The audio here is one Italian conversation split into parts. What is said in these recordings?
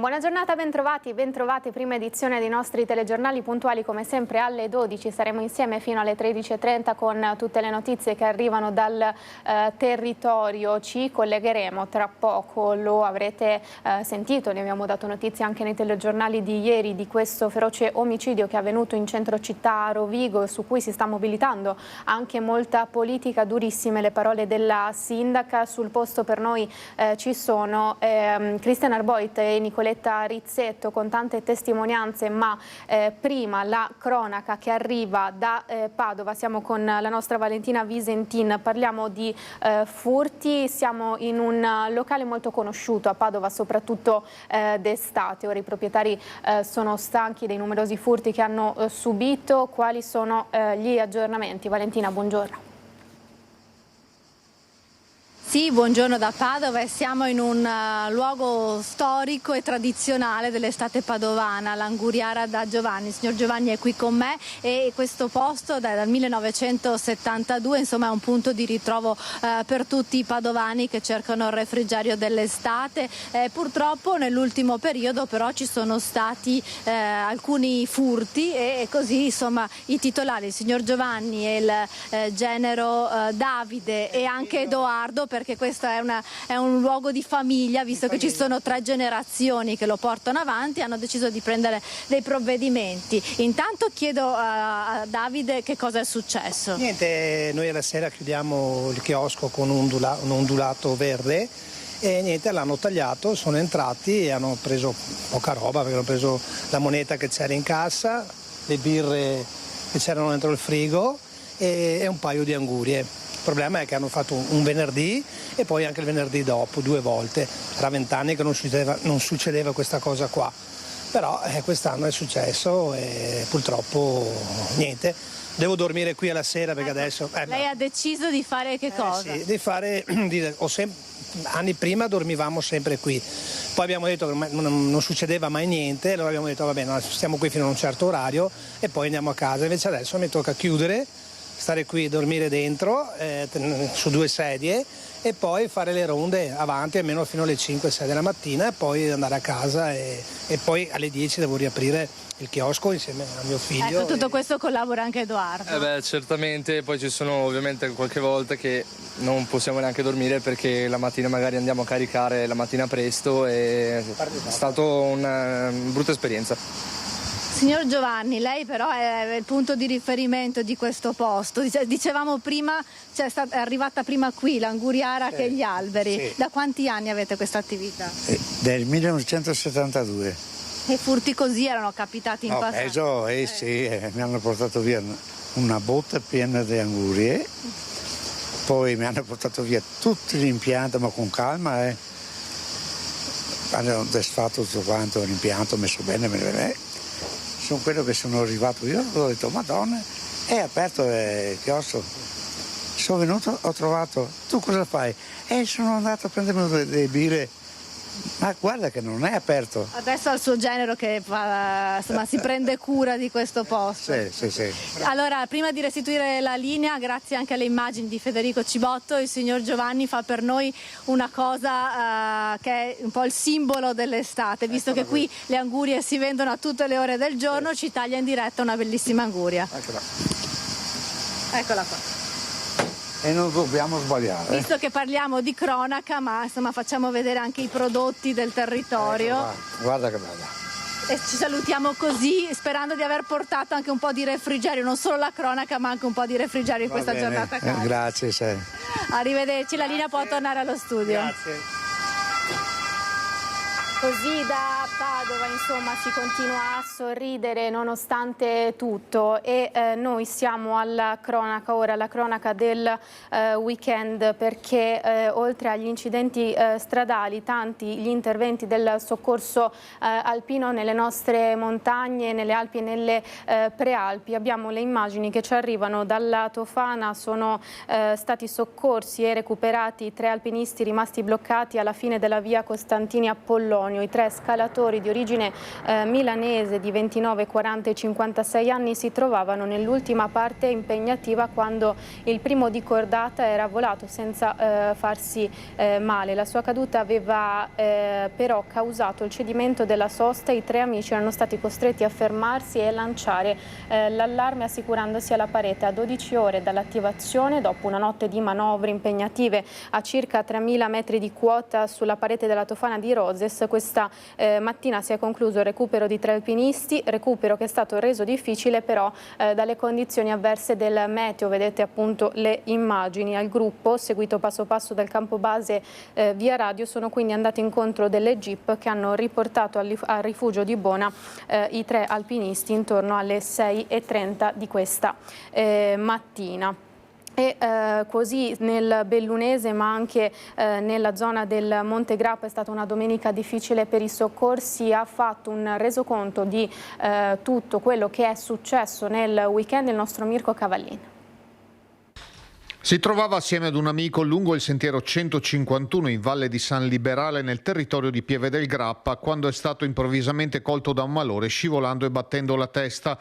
buona giornata, bentrovati, prima edizione dei nostri telegiornali puntuali come sempre alle 12, saremo insieme fino alle 13:30 con tutte le notizie che arrivano dal territorio. Ci collegheremo tra poco, lo avrete sentito, ne abbiamo dato notizie anche nei telegiornali di ieri di questo feroce omicidio che è avvenuto in centro città a Rovigo, su cui si sta mobilitando anche molta politica. Durissime le parole della sindaca. Sul posto per noi ci sono Cristian Arboit e Nicoletta Rizzetto con tante testimonianze, ma prima la cronaca che arriva da Padova. Siamo con la nostra Valentina Visentin, parliamo di furti. Siamo in un locale molto conosciuto a Padova, soprattutto d'estate. Ora i proprietari sono stanchi dei numerosi furti che hanno subito. Quali sono gli aggiornamenti? Valentina, buongiorno. Sì, buongiorno da Padova e siamo in un luogo storico e tradizionale dell'estate padovana, l'Anguriara da Giovanni. Il signor Giovanni è qui con me e questo posto dal 1972 insomma è un punto di ritrovo per tutti i padovani che cercano il refrigerio dell'estate. Purtroppo nell'ultimo periodo però ci sono stati alcuni furti e così insomma i titolari, il signor Giovanni e il genero Davide e anche Edoardo, perché questo è un luogo di famiglia, visto che ci sono 3 generazioni che lo portano avanti, hanno deciso di prendere dei provvedimenti. Intanto chiedo a Davide che cosa è successo. Niente, noi alla sera chiudiamo il chiosco con un ondulato verde e niente, l'hanno tagliato, sono entrati e hanno preso poca roba, perché hanno preso la moneta che c'era in cassa, le birre che c'erano dentro il frigo e un paio di angurie. Il problema è che hanno fatto un venerdì e poi anche il venerdì dopo, 2 volte. Era 20 anni che non succedeva questa cosa qua. Però quest'anno è successo e purtroppo niente. Devo dormire qui alla sera perché adesso... Lei ha deciso di fare che cosa? Sì, di fare... anni prima dormivamo sempre qui. Poi abbiamo detto che non succedeva mai niente, allora abbiamo detto va bene, stiamo qui fino a un certo orario e poi andiamo a casa. Invece adesso mi tocca chiudere, stare qui, dormire dentro su 2 sedie e poi fare le ronde avanti almeno fino alle 5-6 della mattina e poi andare a casa e poi alle 10 devo riaprire il chiosco insieme a mio figlio. Ecco, tutto questo collabora anche Edoardo. Certamente, poi ci sono ovviamente qualche volta che non possiamo neanche dormire perché la mattina magari andiamo a caricare la mattina presto e è stata una brutta esperienza. Signor Giovanni, lei però è il punto di riferimento di questo posto. Dicevamo prima, è arrivata prima qui l'Anguriara che gli alberi. Sì. Da quanti anni avete questa attività? Del 1972. E furti così erano capitati in passato? Sì, mi hanno portato via una botte piena di angurie, poi mi hanno portato via tutto l'impianto, ma con calma. Hanno desfatto tutto quanto l'impianto, messo bene. Sono quello che sono arrivato io, ho detto Madonna, è aperto il chiosco. Sono venuto, ho trovato, tu cosa fai? Sono andato a prendermi delle birre, ma guarda che non è aperto. Adesso al suo genero che si prende cura di questo posto. Sì. Allora, prima di restituire la linea, grazie anche alle immagini di Federico Cibotto, il signor Giovanni fa per noi una cosa che è un po' il simbolo dell'estate, visto che qui le angurie si vendono a tutte le ore del giorno, ci taglia in diretta una bellissima anguria. Eccola qua. E non dobbiamo sbagliare. Visto che parliamo di cronaca, ma insomma facciamo vedere anche i prodotti del territorio. Guarda che bella. E ci salutiamo così, sperando di aver portato anche un po' di refrigerio, non solo la cronaca ma anche un po' di refrigerio in questa giornata calda. Grazie. Arrivederci, la linea può tornare allo studio. Grazie. Così da Padova insomma si continua a sorridere nonostante tutto e noi siamo alla cronaca ora, la cronaca del weekend, perché oltre agli incidenti stradali tanti gli interventi del soccorso alpino nelle nostre montagne, nelle Alpi e nelle Prealpi. Abbiamo le immagini che ci arrivano dalla Tofana, sono stati soccorsi e recuperati 3 alpinisti rimasti bloccati alla fine della via Costantini a Pollonio. I 3 scalatori di origine giovane milanese di 29, 40 e 56 anni si trovavano nell'ultima parte impegnativa quando il primo di cordata era volato senza farsi male. La sua caduta aveva però causato il cedimento della sosta. I tre amici erano stati costretti a fermarsi e lanciare l'allarme assicurandosi alla parete. A 12 ore dall'attivazione, dopo una notte di manovre impegnative a circa 3.000 metri di quota sulla parete della Tofana di Roses, questa mattina si è concluso il recupero di 3 alpinisti, recupero che è stato reso difficile però dalle condizioni avverse del meteo. Vedete appunto le immagini. Al gruppo, seguito passo passo dal campo base via radio, sono quindi andati incontro delle jeep che hanno riportato al rifugio di Bona i 3 alpinisti intorno alle 6:30 di questa mattina. E così nel Bellunese, ma anche nella zona del Monte Grappa, è stata una domenica difficile per i soccorsi. Ha fatto un resoconto di tutto quello che è successo nel weekend il nostro Mirko Cavallin. Si trovava assieme ad un amico lungo il sentiero 151 in Valle di San Liberale nel territorio di Pieve del Grappa quando è stato improvvisamente colto da un malore scivolando e battendo la testa.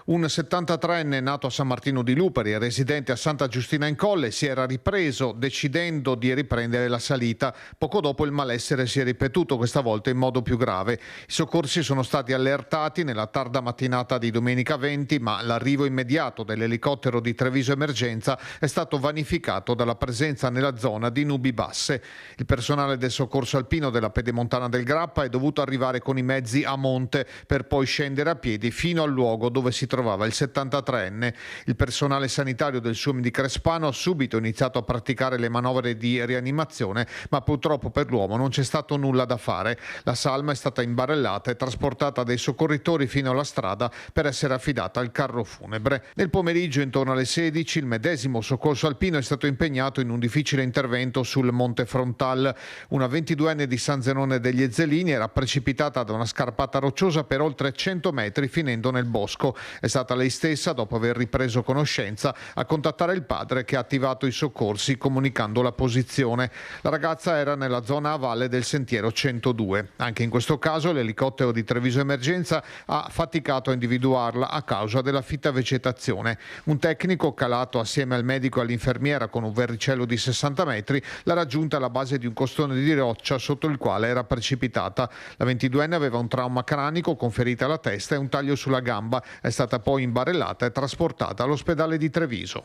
Un 73enne nato a San Martino di Luperi e residente a Santa Giustina in Colle si era ripreso decidendo di riprendere la salita. Poco dopo il malessere si è ripetuto, questa volta in modo più grave. I soccorsi sono stati allertati nella tarda mattinata di domenica 20, ma l'arrivo immediato dell'elicottero di Treviso Emergenza è stato vanificato dalla presenza nella zona di nubi basse. Il personale del soccorso alpino della Pedemontana del Grappa è dovuto arrivare con i mezzi a monte per poi scendere a piedi fino al luogo dove si trovava il 73enne. Il personale sanitario del SUAM di Crespano ha subito iniziato a praticare le manovre di rianimazione, ma purtroppo per l'uomo non c'è stato nulla da fare. La salma è stata imbarellata e trasportata dai soccorritori fino alla strada per essere affidata al carro funebre. Nel pomeriggio, intorno alle 16, il medesimo soccorso alpino è stato impegnato in un difficile intervento sul Monte Frontal. Una 22enne di San Zenone degli Ezzelini era precipitata da una scarpata rocciosa per oltre 100 metri finendo nel bosco. È stata lei stessa, dopo aver ripreso conoscenza, a contattare il padre che ha attivato i soccorsi comunicando la posizione. La ragazza era nella zona a valle del sentiero 102. Anche in questo caso l'elicottero di Treviso Emergenza ha faticato a individuarla a causa della fitta vegetazione. Un tecnico calato assieme al medico e all'infermiera con un verricello di 60 metri l'ha raggiunta alla base di un costone di roccia sotto il quale era precipitata. La 22enne aveva un trauma cranico con ferita alla testa e un taglio sulla gamba. È stata poi imbarellata e trasportata all'ospedale di Treviso.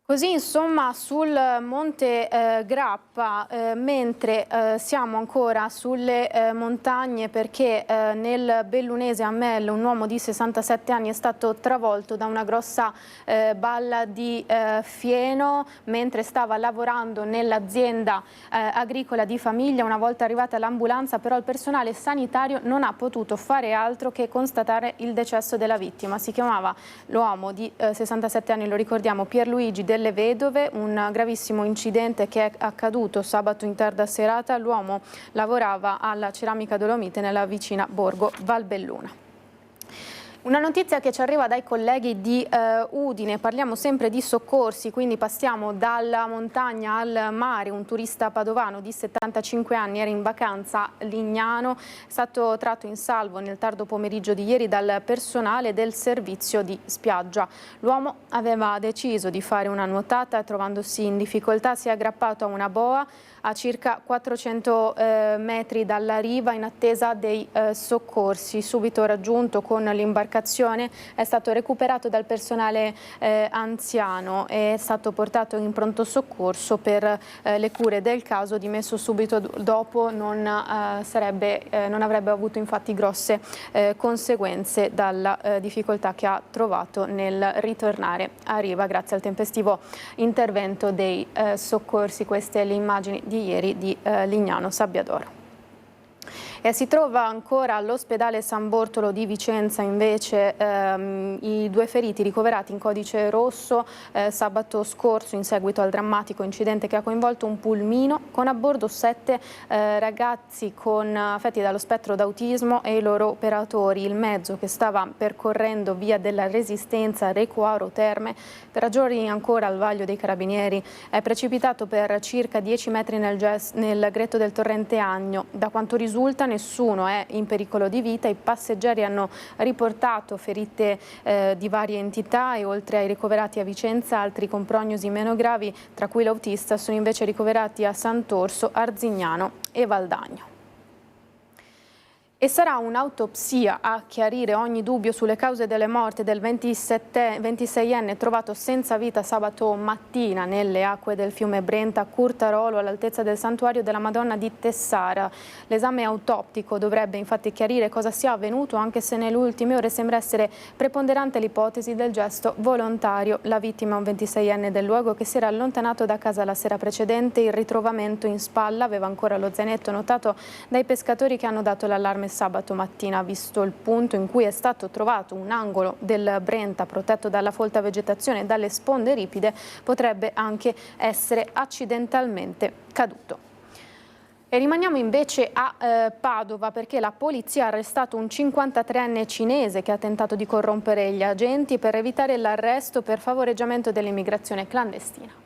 Così insomma sul Monte Grappa, mentre siamo ancora sulle montagne, perché nel Bellunese a Melle un uomo di 67 anni è stato travolto da una grossa balla di fieno mentre stava lavorando nell'azienda agricola di famiglia. Una volta arrivata l'ambulanza però il personale sanitario non ha potuto fare altro che constatare il decesso della vittima. Si chiamava l'uomo di 67 anni, lo ricordiamo, Pierluigi delle Vedove. Un gravissimo incidente che è accaduto sabato in tarda serata. L'uomo lavorava alla Ceramica Dolomite nella vicina Borgo Valbelluna. Una notizia che ci arriva dai colleghi di Udine, parliamo sempre di soccorsi, quindi passiamo dalla montagna al mare. Un turista padovano di 75 anni era in vacanza a Lignano, è stato tratto in salvo nel tardo pomeriggio di ieri dal personale del servizio di spiaggia. L'uomo aveva deciso di fare una nuotata e trovandosi in difficoltà si è aggrappato a una boa a circa 400 metri dalla riva in attesa dei soccorsi. Subito raggiunto con l'imbarcazione è stato recuperato dal personale anziano e è stato portato in pronto soccorso per le cure del caso. Dimesso subito dopo non avrebbe avuto infatti grosse conseguenze dalla difficoltà che ha trovato nel ritornare a riva grazie al tempestivo intervento dei soccorsi. Queste le immagini di ieri di Lignano Sabbiadoro. E si trova ancora all'ospedale San Bortolo di Vicenza invece i 2 feriti ricoverati in codice rosso sabato scorso in seguito al drammatico incidente che ha coinvolto un pulmino con a bordo 7 ragazzi affetti dallo spettro d'autismo e i loro operatori. Il mezzo che stava percorrendo via della Resistenza Recuaro Terme per ragioni ancora al vaglio dei carabinieri è precipitato per circa 10 metri nel gretto del torrente Agno. Da quanto risulta nessuno è in pericolo di vita. I passeggeri hanno riportato ferite di varie entità e oltre ai ricoverati a Vicenza altri con prognosi meno gravi, tra cui l'autista, sono invece ricoverati a Sant'Orso, Arzignano e Valdagno. E sarà un'autopsia a chiarire ogni dubbio sulle cause delle morte del 26enne trovato senza vita sabato mattina nelle acque del fiume Brenta a Curtarolo, all'altezza del santuario della Madonna di Tessara. L'esame autoptico dovrebbe infatti chiarire cosa sia avvenuto, anche se nelle ultime ore sembra essere preponderante l'ipotesi del gesto volontario. La vittima è un 26enne del luogo che si era allontanato da casa la sera precedente. Il ritrovamento in spalla aveva ancora lo zainetto notato dai pescatori che hanno dato l'allarme sabato mattina. Visto il punto in cui è stato trovato un angolo del Brenta protetto dalla folta vegetazione e dalle sponde ripide, potrebbe anche essere accidentalmente caduto. E rimaniamo invece a Padova, perché la polizia ha arrestato un 53enne cinese che ha tentato di corrompere gli agenti per evitare l'arresto per favoreggiamento dell'immigrazione clandestina.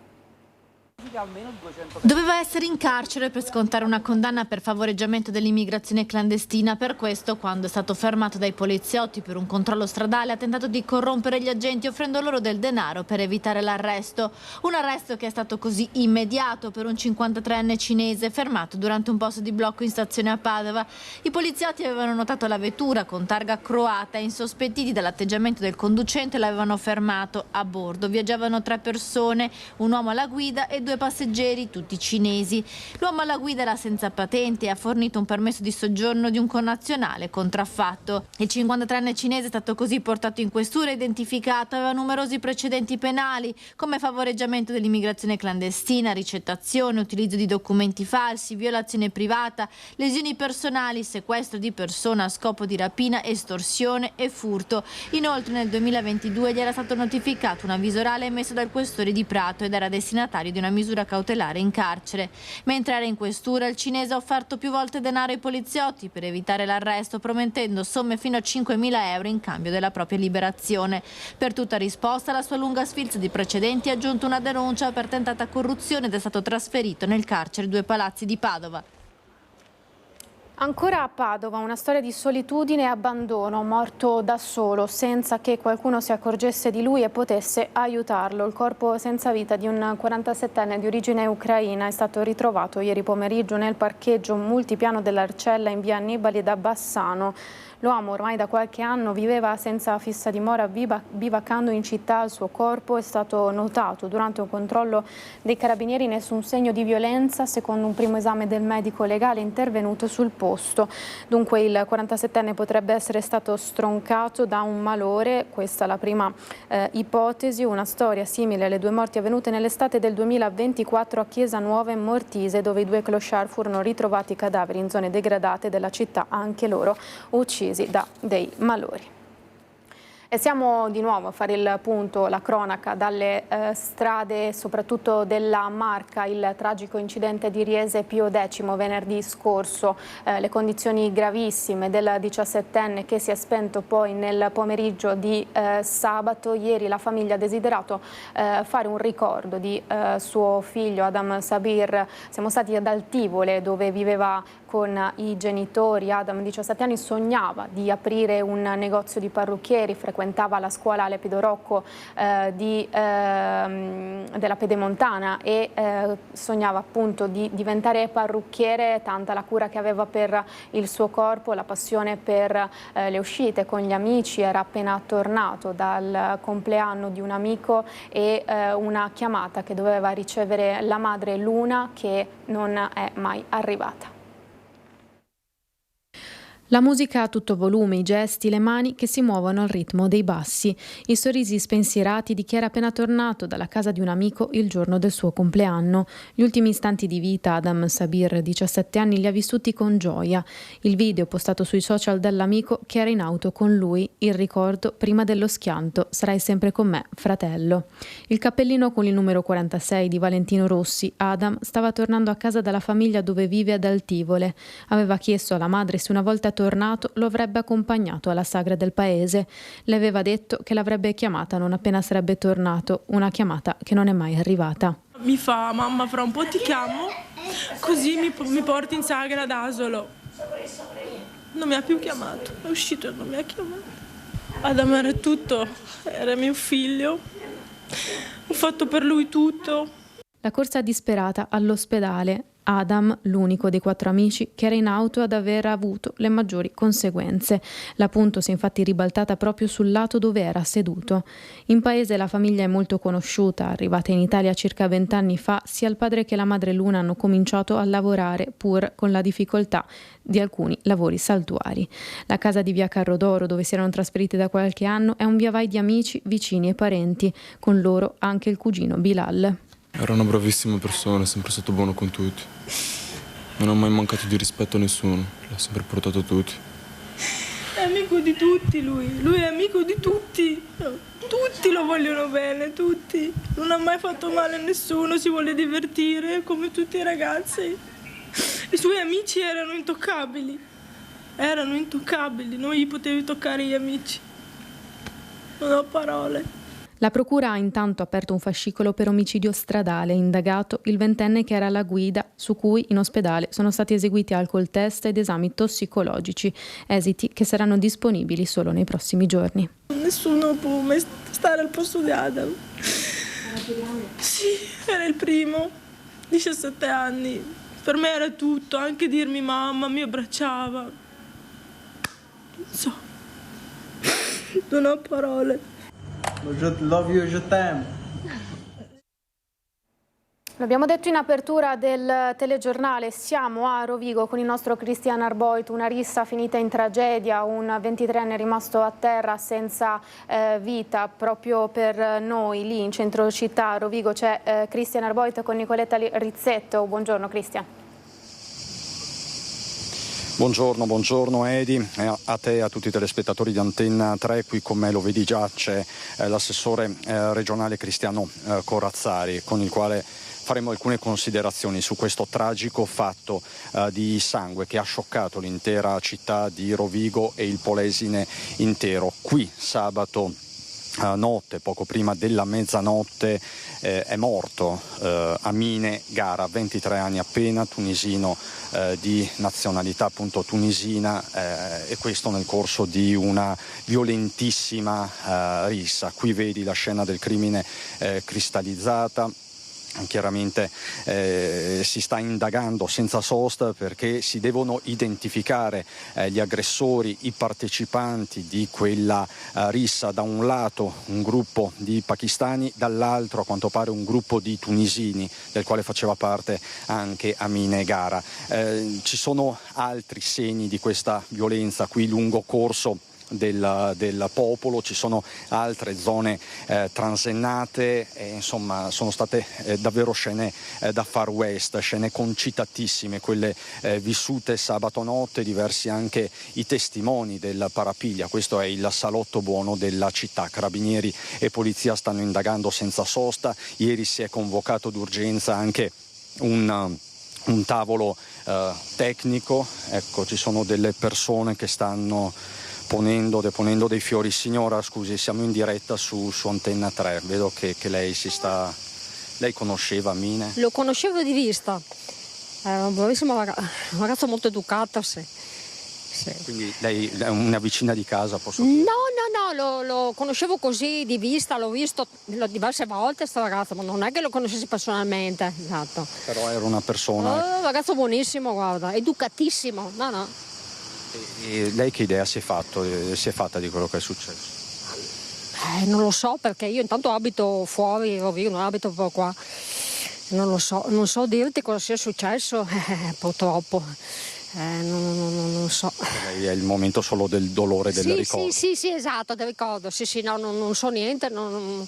Doveva essere in carcere per scontare una condanna per favoreggiamento dell'immigrazione clandestina. Per questo, quando è stato fermato dai poliziotti per un controllo stradale, ha tentato di corrompere gli agenti offrendo loro del denaro per evitare l'arresto. Un arresto che è stato così immediato per un 53enne cinese fermato durante un posto di blocco in stazione a Padova. I poliziotti avevano notato la vettura con targa croata e, insospettiti dall'atteggiamento del conducente, l'avevano fermato. A bordo viaggiavano 3 persone, un uomo alla guida e 2 passeggeri, tutti cinesi. L'uomo alla guida era senza patente e ha fornito un permesso di soggiorno di un connazionale contraffatto. Il 53enne cinese è stato così portato in questura e identificato. Aveva numerosi precedenti penali come favoreggiamento dell'immigrazione clandestina, ricettazione, utilizzo di documenti falsi, violazione privata, lesioni personali, sequestro di persona a scopo di rapina, estorsione e furto. Inoltre nel 2022 gli era stato notificato un avviso orale emesso dal questore di Prato ed era destinatario di una misura cautelare in carcere. Mentre era in questura, il cinese ha offerto più volte denaro ai poliziotti per evitare l'arresto, promettendo somme fino a 5.000 euro in cambio della propria liberazione. Per tutta risposta alla sua lunga sfilza di precedenti ha aggiunto una denuncia per tentata corruzione ed è stato trasferito nel carcere 2 Palazzi di Padova. Ancora a Padova, una storia di solitudine e abbandono, morto da solo, senza che qualcuno si accorgesse di lui e potesse aiutarlo. Il corpo senza vita di un 47enne di origine ucraina è stato ritrovato ieri pomeriggio nel parcheggio multipiano dell'Arcella in via Annibali da Bassano. L'uomo ormai da qualche anno viveva senza fissa dimora, bivaccando in città. Il suo corpo è stato notato durante un controllo dei carabinieri, nessun segno di violenza secondo un primo esame del medico legale intervenuto sul posto. Dunque il 47enne potrebbe essere stato stroncato da un malore, questa è la prima ipotesi. Una storia simile alle 2 morti avvenute nell'estate del 2024 a Chiesa Nuova e Mortise, dove i 2 clochard furono ritrovati cadaveri in zone degradate della città, anche loro uccisi da dei malori. E siamo di nuovo a fare il punto, la cronaca dalle strade, soprattutto della Marca, il tragico incidente di Riese Pio X venerdì scorso, le condizioni gravissime del 17enne che si è spento poi nel pomeriggio di sabato. Ieri la famiglia ha desiderato fare un ricordo di suo figlio Adam Sabir. Siamo stati ad Altivole, dove viveva con i genitori. Adam, 17 anni, sognava di aprire un negozio di parrucchieri, frequentava la scuola Lepido Rocco della Pedemontana e sognava appunto di diventare parrucchiere, tanta la cura che aveva per il suo corpo, la passione per le uscite con gli amici. Era appena tornato dal compleanno di un amico e una chiamata che doveva ricevere la madre Luna, che non è mai arrivata. La musica a tutto volume, i gesti, le mani che si muovono al ritmo dei bassi, i sorrisi spensierati di chi era appena tornato dalla casa di un amico il giorno del suo compleanno. Gli ultimi istanti di vita Adam Sabir, 17 anni, li ha vissuti con gioia. Il video postato sui social dall'amico che era in auto con lui, il ricordo prima dello schianto: sarai sempre con me, fratello. Il cappellino con il numero 46 di Valentino Rossi, Adam stava tornando a casa dalla famiglia dove vive ad Altivole. Aveva chiesto alla madre se una volta tornato lo avrebbe accompagnato alla sagra del paese. Le aveva detto che l'avrebbe chiamata non appena sarebbe tornato, una chiamata che non è mai arrivata. Mi fa: mamma, fra un po' ti chiamo, così mi porti in sagra ad Asolo. non mi ha più chiamato, è uscito e non mi ha chiamato. Adam era tutto, era mio figlio, ho fatto per lui tutto. La corsa disperata all'ospedale. Adam, l'unico dei 4 amici che era in auto ad aver avuto le maggiori conseguenze. La Punto si è infatti ribaltata proprio sul lato dove era seduto. In paese la famiglia è molto conosciuta. Arrivata in Italia circa 20 anni fa, sia il padre che la madre Luna hanno cominciato a lavorare, pur con la difficoltà di alcuni lavori saltuari. La casa di via Carrodoro, dove si erano trasferiti da qualche anno, è un via vai di amici, vicini e parenti. Con loro anche il cugino Bilal. Era una bravissima persona, è sempre stato buono con tutti. Non ha mai mancato di rispetto a nessuno, l'ha sempre portato a tutti. È amico di tutti lui è amico di tutti. Tutti lo vogliono bene, tutti. Non ha mai fatto male a nessuno, si vuole divertire come tutti i ragazzi. I suoi amici erano intoccabili, non gli potevi toccare gli amici. Non ho parole. La procura ha intanto aperto un fascicolo per omicidio stradale, indagato il 20enne che era alla guida, su cui in ospedale sono stati eseguiti alcol test ed esami tossicologici, esiti che saranno disponibili solo nei prossimi giorni. Nessuno può mai stare al posto di Adam. Sì, era il primo, 17 anni. Per me era tutto, anche dirmi mamma, mi abbracciava. Non so, non ho parole. Je love you, je t'aime. L'abbiamo detto in apertura del telegiornale, siamo a Rovigo con il nostro Christian Arboit, una rissa finita in tragedia, un 23enne rimasto a terra senza vita proprio per noi lì in centro città a Rovigo. C'è Christian Arboit con Nicoletta Rizzetto. Buongiorno Christian. Buongiorno Edi, a te e a tutti i telespettatori di Antenna 3. Qui con me, lo vedi già, c'è l'assessore regionale Cristiano Corazzari, con il quale faremo alcune considerazioni su questo tragico fatto di sangue che ha scioccato l'intera città di Rovigo e il Polesine intero. Qui sabato notte, poco prima della mezzanotte, è morto Amine Gara, 23 anni appena, tunisino di nazionalità appunto tunisina, e questo nel corso di una violentissima rissa. Qui vedi la scena del crimine cristallizzata. Chiaramente si sta indagando senza sosta perché si devono identificare gli aggressori, i partecipanti di quella rissa. Da un lato un gruppo di pakistani, dall'altro a quanto pare un gruppo di tunisini del quale faceva parte anche Amine Gara. Ci sono altri segni di questa violenza qui lungo corso del popolo, ci sono altre zone transennate, insomma sono state davvero scene da Far West, scene concitatissime quelle vissute sabato notte, diversi anche i testimoni del parapiglia. Questo è il salotto buono della città. Carabinieri e polizia stanno indagando senza sosta. Ieri si è convocato d'urgenza anche un tavolo tecnico. Ecco, ci sono delle persone che stanno deponendo dei fiori. Signora, scusi, siamo in diretta su Antenna 3, vedo che lei lei conosceva Amine? Lo conoscevo di vista, era una bravissima ragazza molto educata, sì. Quindi lei è una vicina di casa, posso dire? No, lo conoscevo così di vista, l'ho visto diverse volte questa ragazza, ma non è che lo conoscessi personalmente, esatto. Però era una persona... Un ragazzo buonissimo, guarda, educatissimo, no. E lei che idea si è fatta di quello che è successo? Non lo so, perché io intanto abito fuori Rovigo, non abito proprio qua. Non so dirti cosa sia successo, purtroppo. Non so. Lei è il momento solo del dolore, del ricordo? Sì, esatto, del ricordo. Sì, no, non so niente, non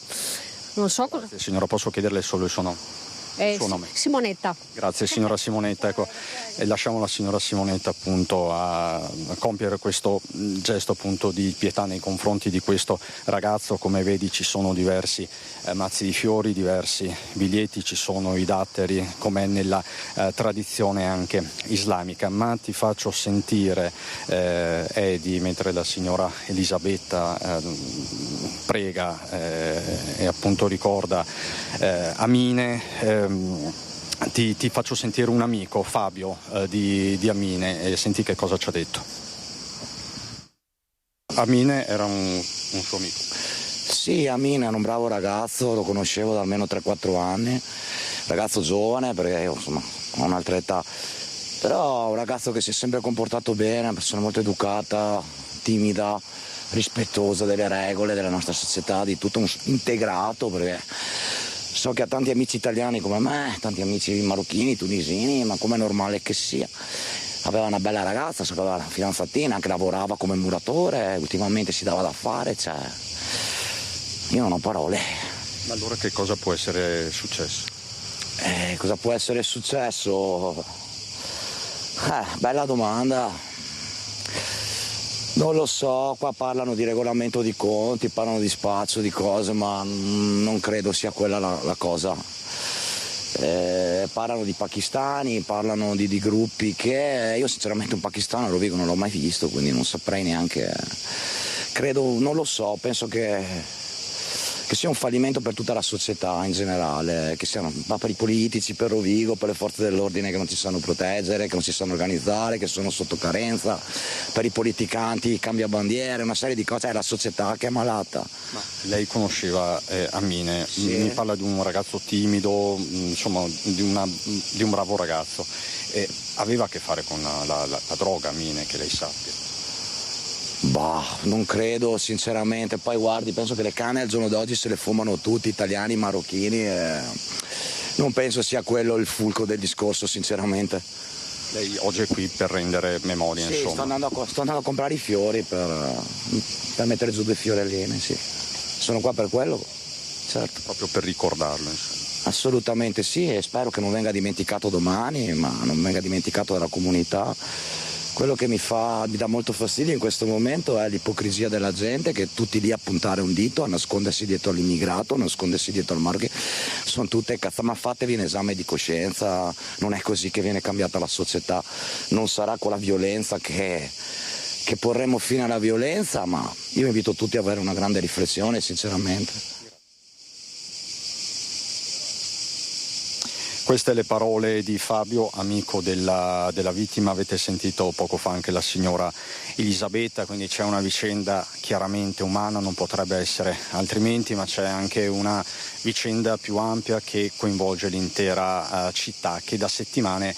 so cosa. Signora, posso chiederle solo il suo nome? Simonetta. Grazie signora Simonetta, ecco, e lasciamo la signora Simonetta appunto a compiere questo gesto appunto di pietà nei confronti di questo ragazzo. Come vedi ci sono diversi mazzi di fiori, diversi biglietti, ci sono i datteri come nella tradizione anche islamica, ma ti faccio sentire Edi, mentre la signora Elisabetta prega e appunto ricorda Amine. Ti faccio sentire un amico, Fabio, di Amine, e senti che cosa ci ha detto. Amine era un suo amico. Sì, Amine era un bravo ragazzo, lo conoscevo da almeno 3-4 anni, ragazzo giovane perché io insomma ho un'altra età, però un ragazzo che si è sempre comportato bene, una persona molto educata, timida, rispettosa delle regole della nostra società, di tutto, integrato, perché so che ha tanti amici italiani come me, tanti amici marocchini, tunisini, ma come è normale che sia. Aveva una bella ragazza, so che aveva una fidanzatina, anche lavorava come muratore, ultimamente si dava da fare, cioè io non ho parole. Ma allora che cosa può essere successo? Cosa può essere successo? Bella domanda. Non lo so, qua parlano di regolamento di conti, parlano di spazio, di cose, ma non credo sia quella la cosa. Parlano di pakistani, parlano di gruppi che io sinceramente un pakistano a Rovigo non l'ho mai visto, quindi non saprei neanche, credo, non lo so, penso che sia un fallimento per tutta la società in generale, che siano per i politici, per Rovigo, per le forze dell'ordine che non si sanno proteggere, che non si sanno organizzare, che sono sotto carenza, per i politicanti, cambia bandiere, una serie di cose, è la società che è malata. Ma lei conosceva Amine, sì. Mi parla di un ragazzo timido, insomma di un bravo ragazzo, aveva a che fare con la droga Amine, che lei sappia? Bah, non credo sinceramente, poi guardi, penso che le canne al giorno d'oggi se le fumano tutti, italiani, marocchini, non penso sia quello il fulcro del discorso sinceramente. Lei oggi è qui per rendere memoria, sì, insomma. Sto andando a comprare i fiori per mettere giù 2 fiorellini, sì. Sono qua per quello, certo. Proprio per ricordarlo, insomma. Assolutamente sì, e spero che non venga dimenticato domani, ma non venga dimenticato dalla comunità. Quello che mi dà molto fastidio in questo momento è l'ipocrisia della gente, che tutti lì a puntare un dito, a nascondersi dietro all'immigrato, a nascondersi dietro al marchio. Sono tutte cazzate, ma fatevi un esame di coscienza, non è così che viene cambiata la società, non sarà con la violenza che porremo fine alla violenza, ma io invito tutti a avere una grande riflessione sinceramente. Queste le parole di Fabio, amico della vittima. Avete sentito poco fa anche la signora Elisabetta, quindi c'è una vicenda chiaramente umana, non potrebbe essere altrimenti, ma c'è anche una vicenda più ampia che coinvolge l'intera città, che da settimane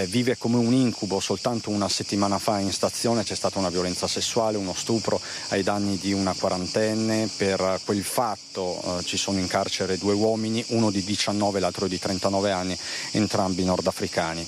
vive come un incubo. Soltanto una settimana fa in stazione c'è stata una violenza sessuale, uno stupro ai danni di una quarantenne. Per quel fatto ci sono in carcere 2 uomini, uno di 19 e l'altro di 39 anni, entrambi nordafricani.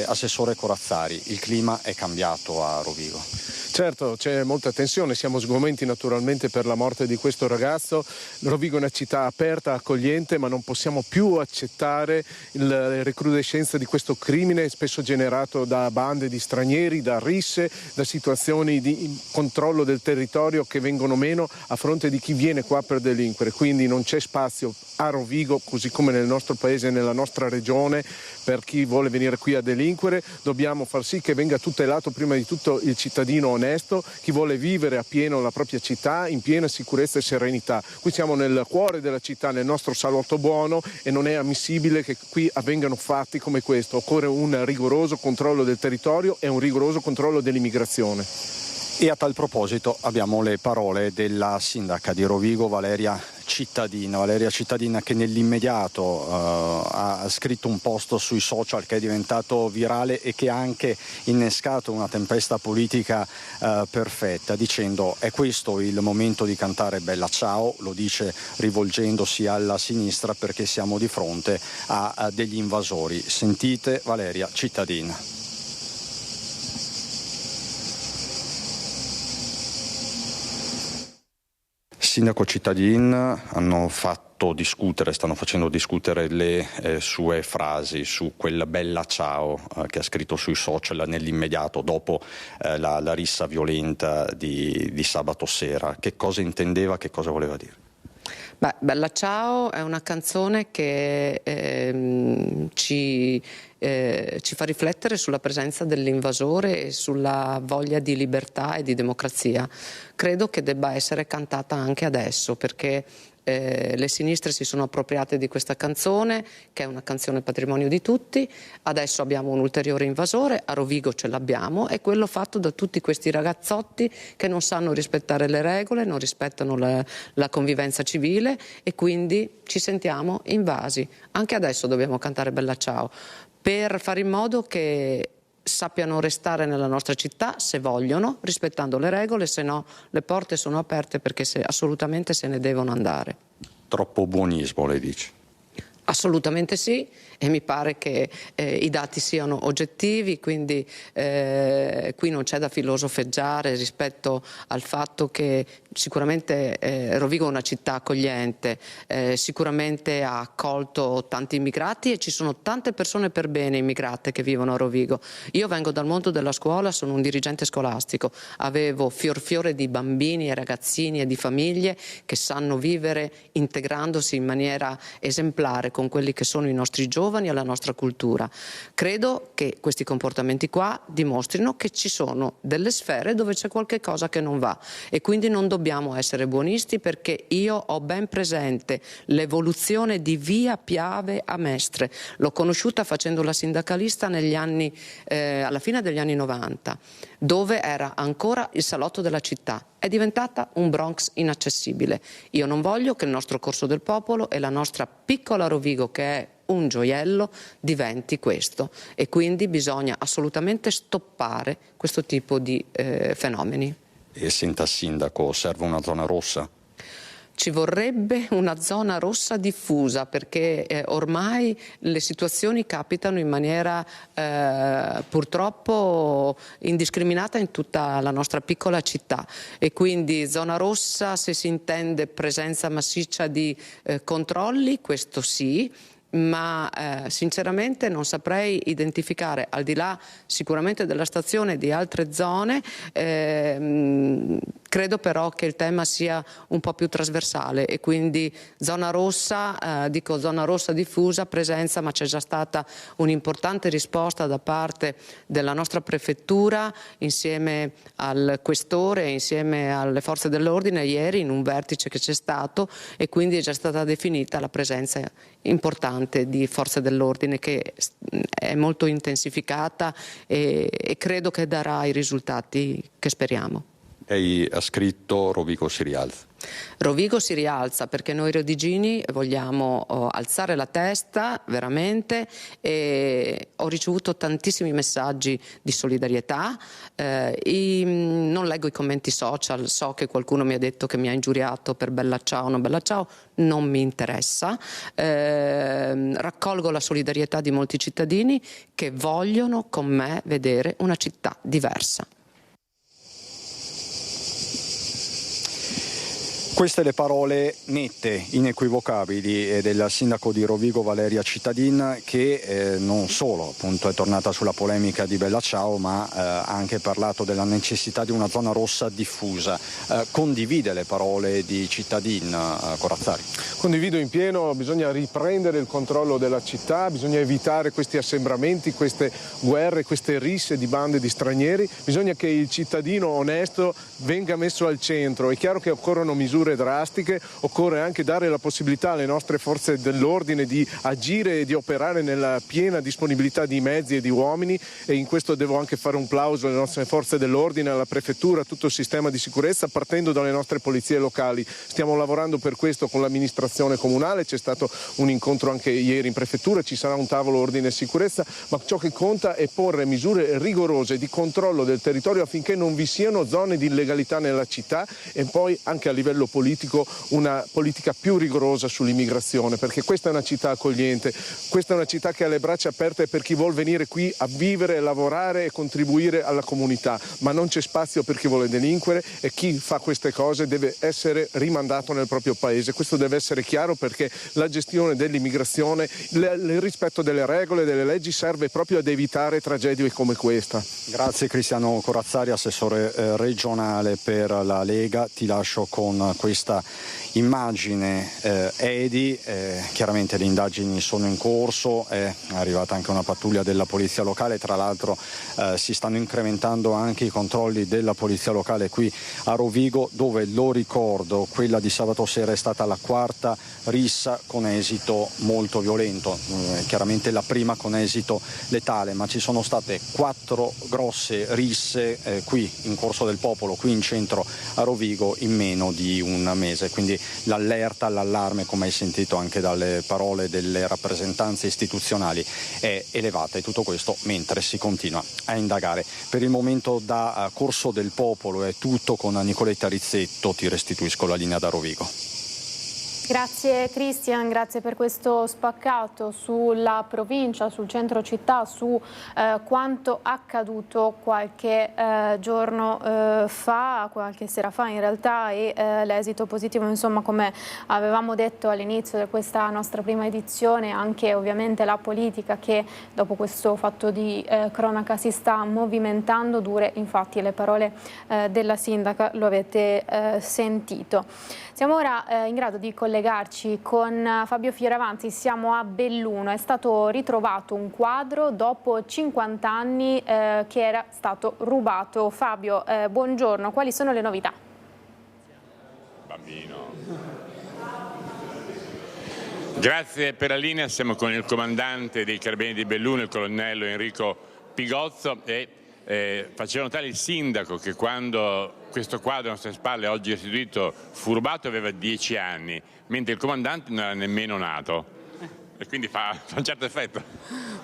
Assessore Corazzari, il clima è cambiato a Rovigo. Certo, c'è molta tensione, siamo sgomenti naturalmente per la morte di questo ragazzo. Rovigo è una città aperta, accogliente, ma non possiamo più accettare la recrudescenza di questo crimine, spesso generato da bande di stranieri, da risse, da situazioni di controllo del territorio che vengono meno a fronte di chi viene qua per delinquere. Quindi non c'è spazio a Rovigo, così come nel nostro paese e nella nostra regione, per chi vuole venire qui a delinquere. Dobbiamo far sì che venga tutelato prima di tutto il cittadino onesto, chi vuole vivere appieno la propria città in piena sicurezza e serenità. Qui siamo nel cuore della città, nel nostro salotto buono, e non è ammissibile che qui avvengano fatti come questo. Occorre un rigoroso controllo del territorio e un rigoroso controllo dell'immigrazione. E a tal proposito abbiamo le parole della sindaca di Rovigo, Valeria Cittadina, che nell'immediato ha scritto un post sui social che è diventato virale e che ha anche innescato una tempesta politica perfetta, dicendo: è questo il momento di cantare Bella Ciao. Lo dice rivolgendosi alla sinistra, perché siamo di fronte a degli invasori. Sentite Valeria Cittadina. Sindaco Cittadin, stanno facendo discutere le sue frasi su quella Bella Ciao che ha scritto sui social nell'immediato dopo la rissa violenta di sabato sera. Che cosa intendeva, che cosa voleva dire? Beh, Bella Ciao è una canzone che ci fa riflettere sulla presenza dell'invasore e sulla voglia di libertà e di democrazia. Credo che debba essere cantata anche adesso, perché le sinistre si sono appropriate di questa canzone, che è una canzone patrimonio di tutti. Adesso abbiamo un ulteriore invasore, a Rovigo ce l'abbiamo, è quello fatto da tutti questi ragazzotti che non sanno rispettare le regole, non rispettano la convivenza civile e quindi ci sentiamo invasi. Anche adesso dobbiamo cantare Bella Ciao per fare in modo che sappiano restare nella nostra città se vogliono, rispettando le regole, se no le porte sono aperte perché assolutamente se ne devono andare. Troppo buonismo, lei dice? Assolutamente sì, e mi pare che i dati siano oggettivi, quindi qui non c'è da filosofeggiare rispetto al fatto che sicuramente Rovigo è una città accogliente, sicuramente ha accolto tanti immigrati e ci sono tante persone per bene immigrate che vivono a Rovigo. Io vengo dal mondo della scuola, sono un dirigente scolastico, avevo fiore di bambini e ragazzini e di famiglie che sanno vivere integrandosi in maniera esemplare con quelli che sono i nostri giovani e la nostra cultura. Credo che questi comportamenti qua dimostrino che ci sono delle sfere dove c'è qualche cosa che non va e quindi non dobbiamo essere buonisti, perché io ho ben presente l'evoluzione di via Piave a Mestre. L'ho conosciuta facendo la sindacalista negli anni, alla fine degli anni 90, dove era ancora il salotto della città. È diventata un Bronx inaccessibile. Io non voglio che il nostro Corso del Popolo e la nostra piccola Rovigo, che è un gioiello, diventi questo, e quindi bisogna assolutamente stoppare questo tipo di fenomeni. E senta, sindaco, serve una zona rossa? Ci vorrebbe una zona rossa diffusa, perché ormai le situazioni capitano in maniera purtroppo indiscriminata in tutta la nostra piccola città, e quindi zona rossa, se si intende presenza massiccia di controlli, questo sì, ma sinceramente non saprei identificare, al di là sicuramente della stazione, di altre zone. Credo però che il tema sia un po' più trasversale, e quindi zona rossa, dico zona rossa diffusa, presenza, ma c'è già stata un'importante risposta da parte della nostra prefettura insieme al questore e insieme alle forze dell'ordine ieri in un vertice che c'è stato, e quindi è già stata definita la presenza importante di forze dell'ordine, che è molto intensificata e credo che darà i risultati che speriamo. Lei ha scritto Rovigo si rialza. Rovigo si rialza perché noi rodigini vogliamo alzare la testa veramente, e ho ricevuto tantissimi messaggi di solidarietà. Non leggo i commenti social, so che qualcuno mi ha detto che mi ha ingiuriato per Bella Ciao, no Bella Ciao, non mi interessa. Raccolgo la solidarietà di molti cittadini che vogliono con me vedere una città diversa. Queste le parole nette, inequivocabili del sindaco di Rovigo Valeria Cittadin, che non solo appunto è tornata sulla polemica di Bella Ciao, ma ha anche parlato della necessità di una zona rossa diffusa. Condivide le parole di Cittadin, Corazzari? Condivido in pieno, bisogna riprendere il controllo della città, bisogna evitare questi assembramenti, queste guerre, queste risse di bande di stranieri, bisogna che il cittadino onesto venga messo al centro. È chiaro che occorrono misure drastiche, occorre anche dare la possibilità alle nostre forze dell'ordine di agire e di operare nella piena disponibilità di mezzi e di uomini, e in questo devo anche fare un plauso alle nostre forze dell'ordine, alla prefettura, a tutto il sistema di sicurezza, partendo dalle nostre polizie locali. Stiamo lavorando per questo con l'amministrazione comunale, c'è stato un incontro anche ieri in prefettura, ci sarà un tavolo ordine e sicurezza, ma ciò che conta è porre misure rigorose di controllo del territorio affinché non vi siano zone di illegalità nella città, e poi anche a livello politico una politica più rigorosa sull'immigrazione, perché questa è una città accogliente, questa è una città che ha le braccia aperte per chi vuol venire qui a vivere, lavorare e contribuire alla comunità, ma non c'è spazio per chi vuole delinquere, e chi fa queste cose deve essere rimandato nel proprio paese. Questo deve essere chiaro, perché la gestione dell'immigrazione, il rispetto delle regole, delle leggi serve proprio ad evitare tragedie come questa. Grazie Cristiano Corazzari, assessore regionale per la Lega. Ti lascio con questa immagine Edi. Chiaramente le indagini sono in corso, è arrivata anche una pattuglia della polizia locale, tra l'altro si stanno incrementando anche i controlli della polizia locale qui a Rovigo, dove, lo ricordo, quella di sabato sera è stata la quarta rissa con esito molto violento, chiaramente la prima con esito letale, ma ci sono state 4 grosse risse qui in Corso del Popolo, qui in centro a Rovigo, in meno di un mese, quindi l'allerta, l'allarme, come hai sentito anche dalle parole delle rappresentanze istituzionali, è elevata, e tutto questo mentre si continua a indagare. Per il momento da Corso del Popolo è tutto. Con Nicoletta Rizzetto ti restituisco la linea da Rovigo. Grazie Cristian, grazie per questo spaccato sulla provincia, sul centro città, su quanto accaduto qualche giorno fa, qualche sera fa in realtà, e l'esito positivo, insomma, come avevamo detto all'inizio di questa nostra prima edizione, anche ovviamente la politica che dopo questo fatto di cronaca si sta movimentando. Dure infatti le parole della sindaca, lo avete sentito. Siamo ora in grado di collegarci con Fabio Fioravanti, siamo a Belluno. È stato ritrovato un quadro dopo 50 anni che era stato rubato. Fabio, buongiorno, quali sono le novità? Bambino. Grazie per la linea, siamo con il comandante dei Carabinieri di Belluno, il colonnello Enrico Pigozzo, e faceva notare il sindaco che quando questo quadro alle nostre spalle, oggi restituito, fu rubato, aveva 10 anni, mentre il comandante non era nemmeno nato. E quindi fa un certo effetto.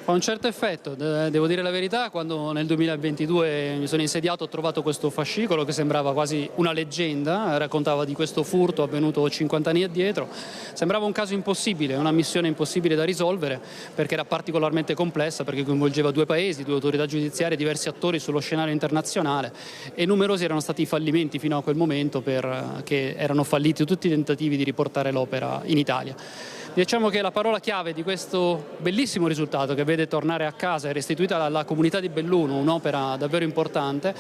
Fa un certo effetto, devo dire la verità. Quando nel 2022 mi sono insediato ho trovato questo fascicolo che sembrava quasi una leggenda, raccontava di questo furto avvenuto 50 anni addietro. Sembrava un caso impossibile, una missione impossibile da risolvere, perché era particolarmente complessa, perché coinvolgeva 2 paesi, 2 autorità giudiziarie, diversi attori sullo scenario internazionale, e numerosi erano stati i fallimenti fino a quel momento, che erano falliti tutti i tentativi di riportare l'opera in Italia. Diciamo che la parola chiave di questo bellissimo risultato, che vede tornare a casa e restituita alla comunità di Belluno un'opera davvero importante,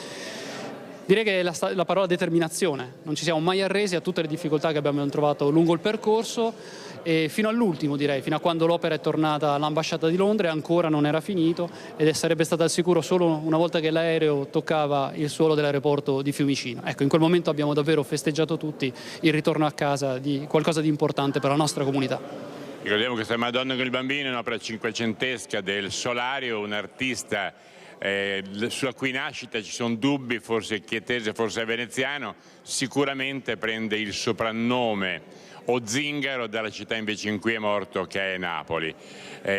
direi che è la parola determinazione. Non ci siamo mai arresi a tutte le difficoltà che abbiamo trovato lungo il percorso, e fino all'ultimo, direi, fino a quando l'opera è tornata all'ambasciata di Londra, ancora non era finito, ed sarebbe stata al sicuro solo una volta che l'aereo toccava il suolo dell'aeroporto di Fiumicino. Ecco, in quel momento abbiamo davvero festeggiato tutti il ritorno a casa di qualcosa di importante per la nostra comunità. Ricordiamo che questa Madonna con il bambino è un'opera cinquecentesca del Solario, un artista sulla cui nascita ci sono dubbi, forse è chietese, forse è veneziano, sicuramente prende il soprannome o zingaro dalla città invece in cui è morto, che è Napoli.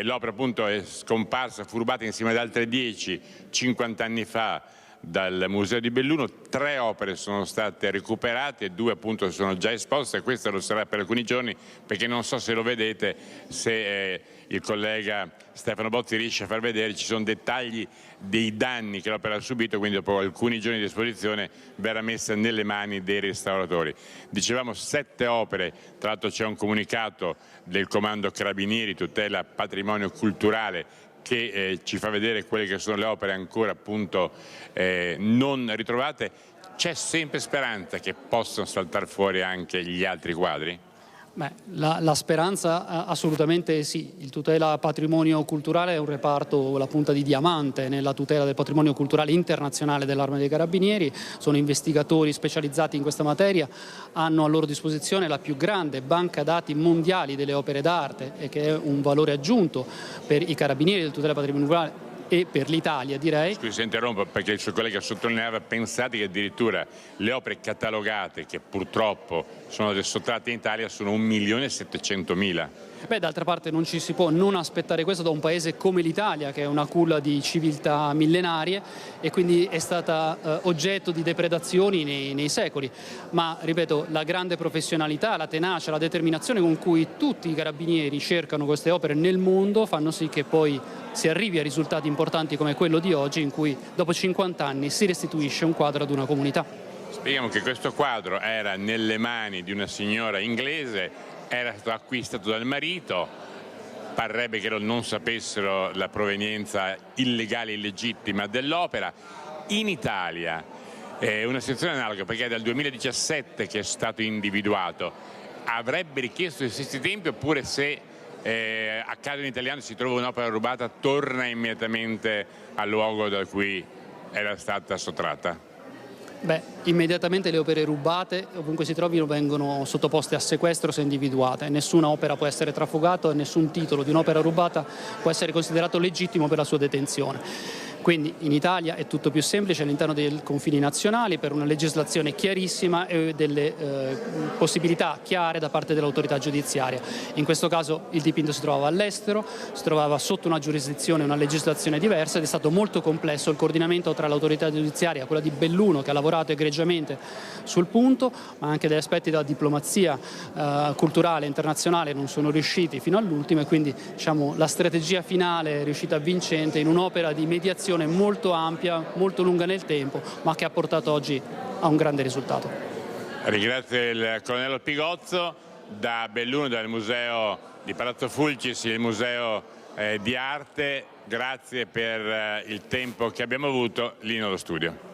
L'opera appunto è scomparsa, fu rubata insieme ad altre 10, 50 anni fa dal Museo di Belluno. 3 opere sono state recuperate, 2 appunto sono già esposte, e questo lo sarà per alcuni giorni, perché non so se lo vedete, se il collega Stefano Bozzi riesce a far vedere, ci sono dettagli dei danni che l'opera ha subito, quindi dopo alcuni giorni di esposizione verrà messa nelle mani dei restauratori. Dicevamo 7 opere, tra l'altro c'è un comunicato del Comando Carabinieri Tutela Patrimonio Culturale che ci fa vedere quelle che sono le opere ancora appunto non ritrovate. C'è sempre speranza che possano saltare fuori anche gli altri quadri? Beh, la speranza assolutamente sì. Il tutela patrimonio culturale è un reparto, la punta di diamante nella tutela del patrimonio culturale internazionale dell'Arma dei Carabinieri. Sono investigatori specializzati in questa materia, hanno a loro disposizione la più grande banca dati mondiali delle opere d'arte, e che è un valore aggiunto per i Carabinieri del tutela patrimonio culturale e per l'Italia, direi. Scusi se interrompo, perché il suo collega sottolineava, pensate che addirittura le opere catalogate, che purtroppo sono sottratte in Italia, sono 1.700.000. Beh, d'altra parte non ci si può non aspettare questo da un paese come l'Italia, che è una culla di civiltà millenarie e quindi è stata oggetto di depredazioni nei secoli. Ma, ripeto, la grande professionalità, la tenacia, la determinazione con cui tutti i carabinieri cercano queste opere nel mondo fanno sì che poi si arrivi a risultati importanti come quello di oggi, in cui dopo 50 anni si restituisce un quadro ad una comunità. Spieghiamo che questo quadro era nelle mani di una signora inglese, era stato acquistato dal marito, parrebbe che non sapessero la provenienza illegale e illegittima dell'opera. In Italia è una situazione analoga, perché è dal 2017 che è stato individuato. avrebbe richiesto gli stessi tempi, oppure se accade in italiano, si trova un'opera rubata, torna immediatamente al luogo da cui era stata sottratta? Beh, immediatamente le opere rubate, ovunque si trovino, vengono sottoposte a sequestro se individuate. Nessuna opera può essere trafugata e nessun titolo di un'opera rubata può essere considerato legittimo per la sua detenzione. Quindi in Italia è tutto più semplice all'interno dei confini nazionali, per una legislazione chiarissima e delle possibilità chiare da parte dell'autorità giudiziaria. In questo caso il dipinto si trovava all'estero, si trovava sotto una giurisdizione, una legislazione diversa, ed è stato molto complesso il coordinamento tra l'autorità giudiziaria, quella di Belluno, che ha lavorato egregiamente sul punto, ma anche degli aspetti della diplomazia culturale internazionale non sono riusciti fino all'ultimo, e quindi diciamo, la strategia finale è riuscita vincente in un'opera di mediazione molto ampia, molto lunga nel tempo, ma che ha portato oggi a un grande risultato. Ringrazio il colonnello Pigozzo. Da Belluno, dal museo di Palazzo Fulcis, il museo di arte, grazie per il tempo che abbiamo avuto lì nello studio.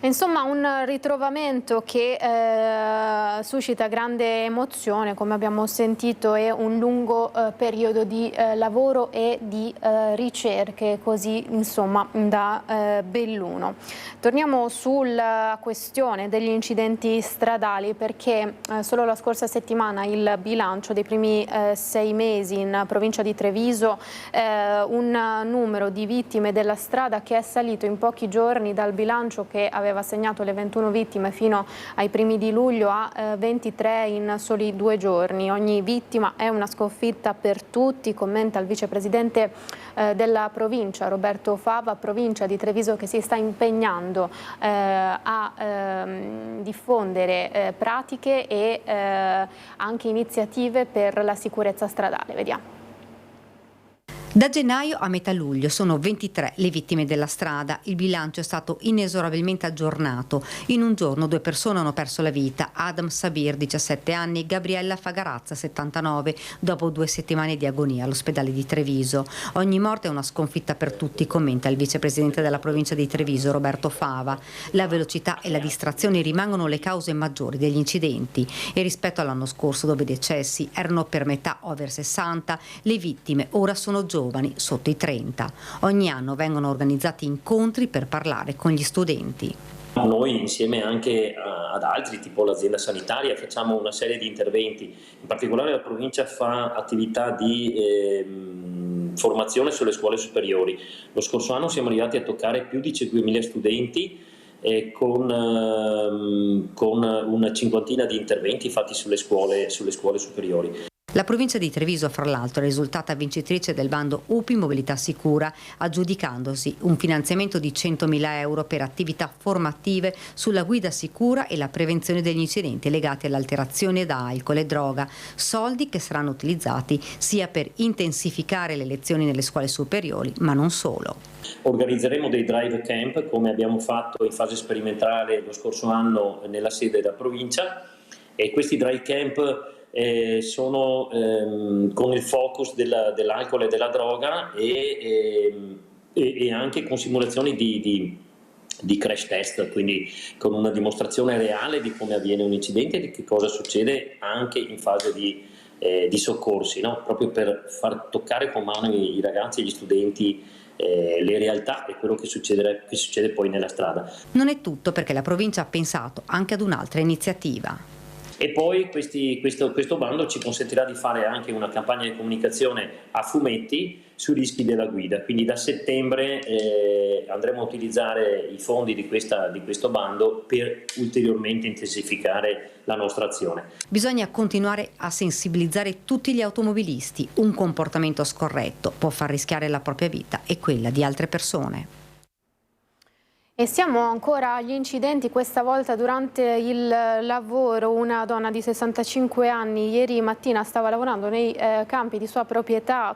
Insomma, un ritrovamento che suscita grande emozione, come abbiamo sentito, e un lungo periodo di lavoro e di ricerche, così insomma da Belluno. Torniamo sulla questione degli incidenti stradali, perché solo la scorsa settimana il bilancio dei primi 6 mesi in provincia di Treviso, un numero di vittime della strada che è salito in pochi giorni dal bilancio che aveva segnato le 21 vittime fino ai primi di luglio a 23 in soli 2 giorni. Ogni vittima è una sconfitta per tutti, commenta il vicepresidente della provincia Roberto Fava, provincia di Treviso che si sta impegnando a diffondere pratiche e anche iniziative per la sicurezza stradale. Vediamo. Da gennaio a metà luglio sono 23 le vittime della strada. Il bilancio è stato inesorabilmente aggiornato. In un giorno 2 persone hanno perso la vita: Adam Sabir, 17 anni, e Gabriella Fagarazza, 79, dopo 2 settimane di agonia all'ospedale di Treviso. Ogni morte è una sconfitta per tutti, commenta il vicepresidente della provincia di Treviso Roberto Fava. La velocità e la distrazione rimangono le cause maggiori degli incidenti, e rispetto all'anno scorso, dove i decessi erano per metà over 60, le vittime ora sono giovani, sotto i 30. Ogni anno vengono organizzati incontri per parlare con gli studenti. Noi, insieme anche ad altri, tipo l'azienda sanitaria, facciamo una serie di interventi. In particolare la provincia fa attività di formazione sulle scuole superiori. Lo scorso anno siamo arrivati a toccare più di 5.000 studenti, con una cinquantina di interventi fatti sulle scuole superiori. La provincia di Treviso, fra l'altro, è risultata vincitrice del bando UPI Mobilità Sicura, aggiudicandosi un finanziamento di 100.000 euro per attività formative sulla guida sicura e la prevenzione degli incidenti legati all'alterazione da alcol e droga, soldi che saranno utilizzati sia per intensificare le lezioni nelle scuole superiori, ma non solo. Organizzeremo dei drive camp, come abbiamo fatto in fase sperimentale lo scorso anno nella sede della provincia, e questi drive camp sono con il focus dell'alcol e della droga, e anche con simulazioni di crash test, quindi con una dimostrazione reale di come avviene un incidente e di che cosa succede anche in fase di soccorsi, no? Proprio per far toccare con mano i ragazzi e gli studenti le realtà e quello che succede poi nella strada. Non è tutto, perché la provincia ha pensato anche ad un'altra iniziativa. E poi questo bando ci consentirà di fare anche una campagna di comunicazione a fumetti sui rischi della guida. Quindi da settembre andremo a utilizzare i fondi di questo bando per ulteriormente intensificare la nostra azione. Bisogna continuare a sensibilizzare tutti gli automobilisti. Un comportamento scorretto può far rischiare la propria vita e quella di altre persone. E siamo ancora agli incidenti, questa volta durante il lavoro. Una donna di 65 anni ieri mattina stava lavorando nei campi di sua proprietà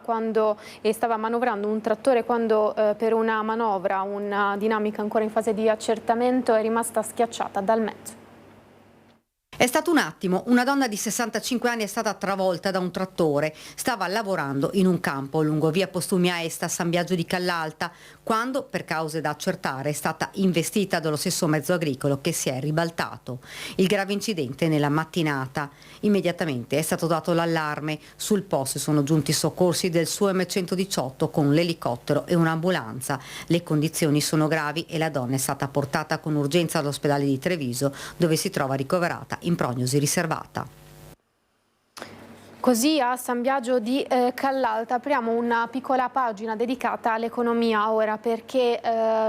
e stava manovrando un trattore quando per una manovra, una dinamica ancora in fase di accertamento, è rimasta schiacciata dal mezzo. È stato un attimo, una donna di 65 anni è stata travolta da un trattore, stava lavorando in un campo lungo via Postumia Est a San Biagio di Callalta, quando, per cause da accertare, è stata investita dallo stesso mezzo agricolo che si è ribaltato. Il grave incidente nella mattinata. Immediatamente è stato dato l'allarme, sul posto sono giunti i soccorsi del SUEM 118 con l'elicottero e un'ambulanza. Le condizioni sono gravi e la donna è stata portata con urgenza all'ospedale di Treviso, dove si trova ricoverata in prognosi riservata. Così a San Biagio di Callalta apriamo una piccola pagina dedicata all'economia ora, perché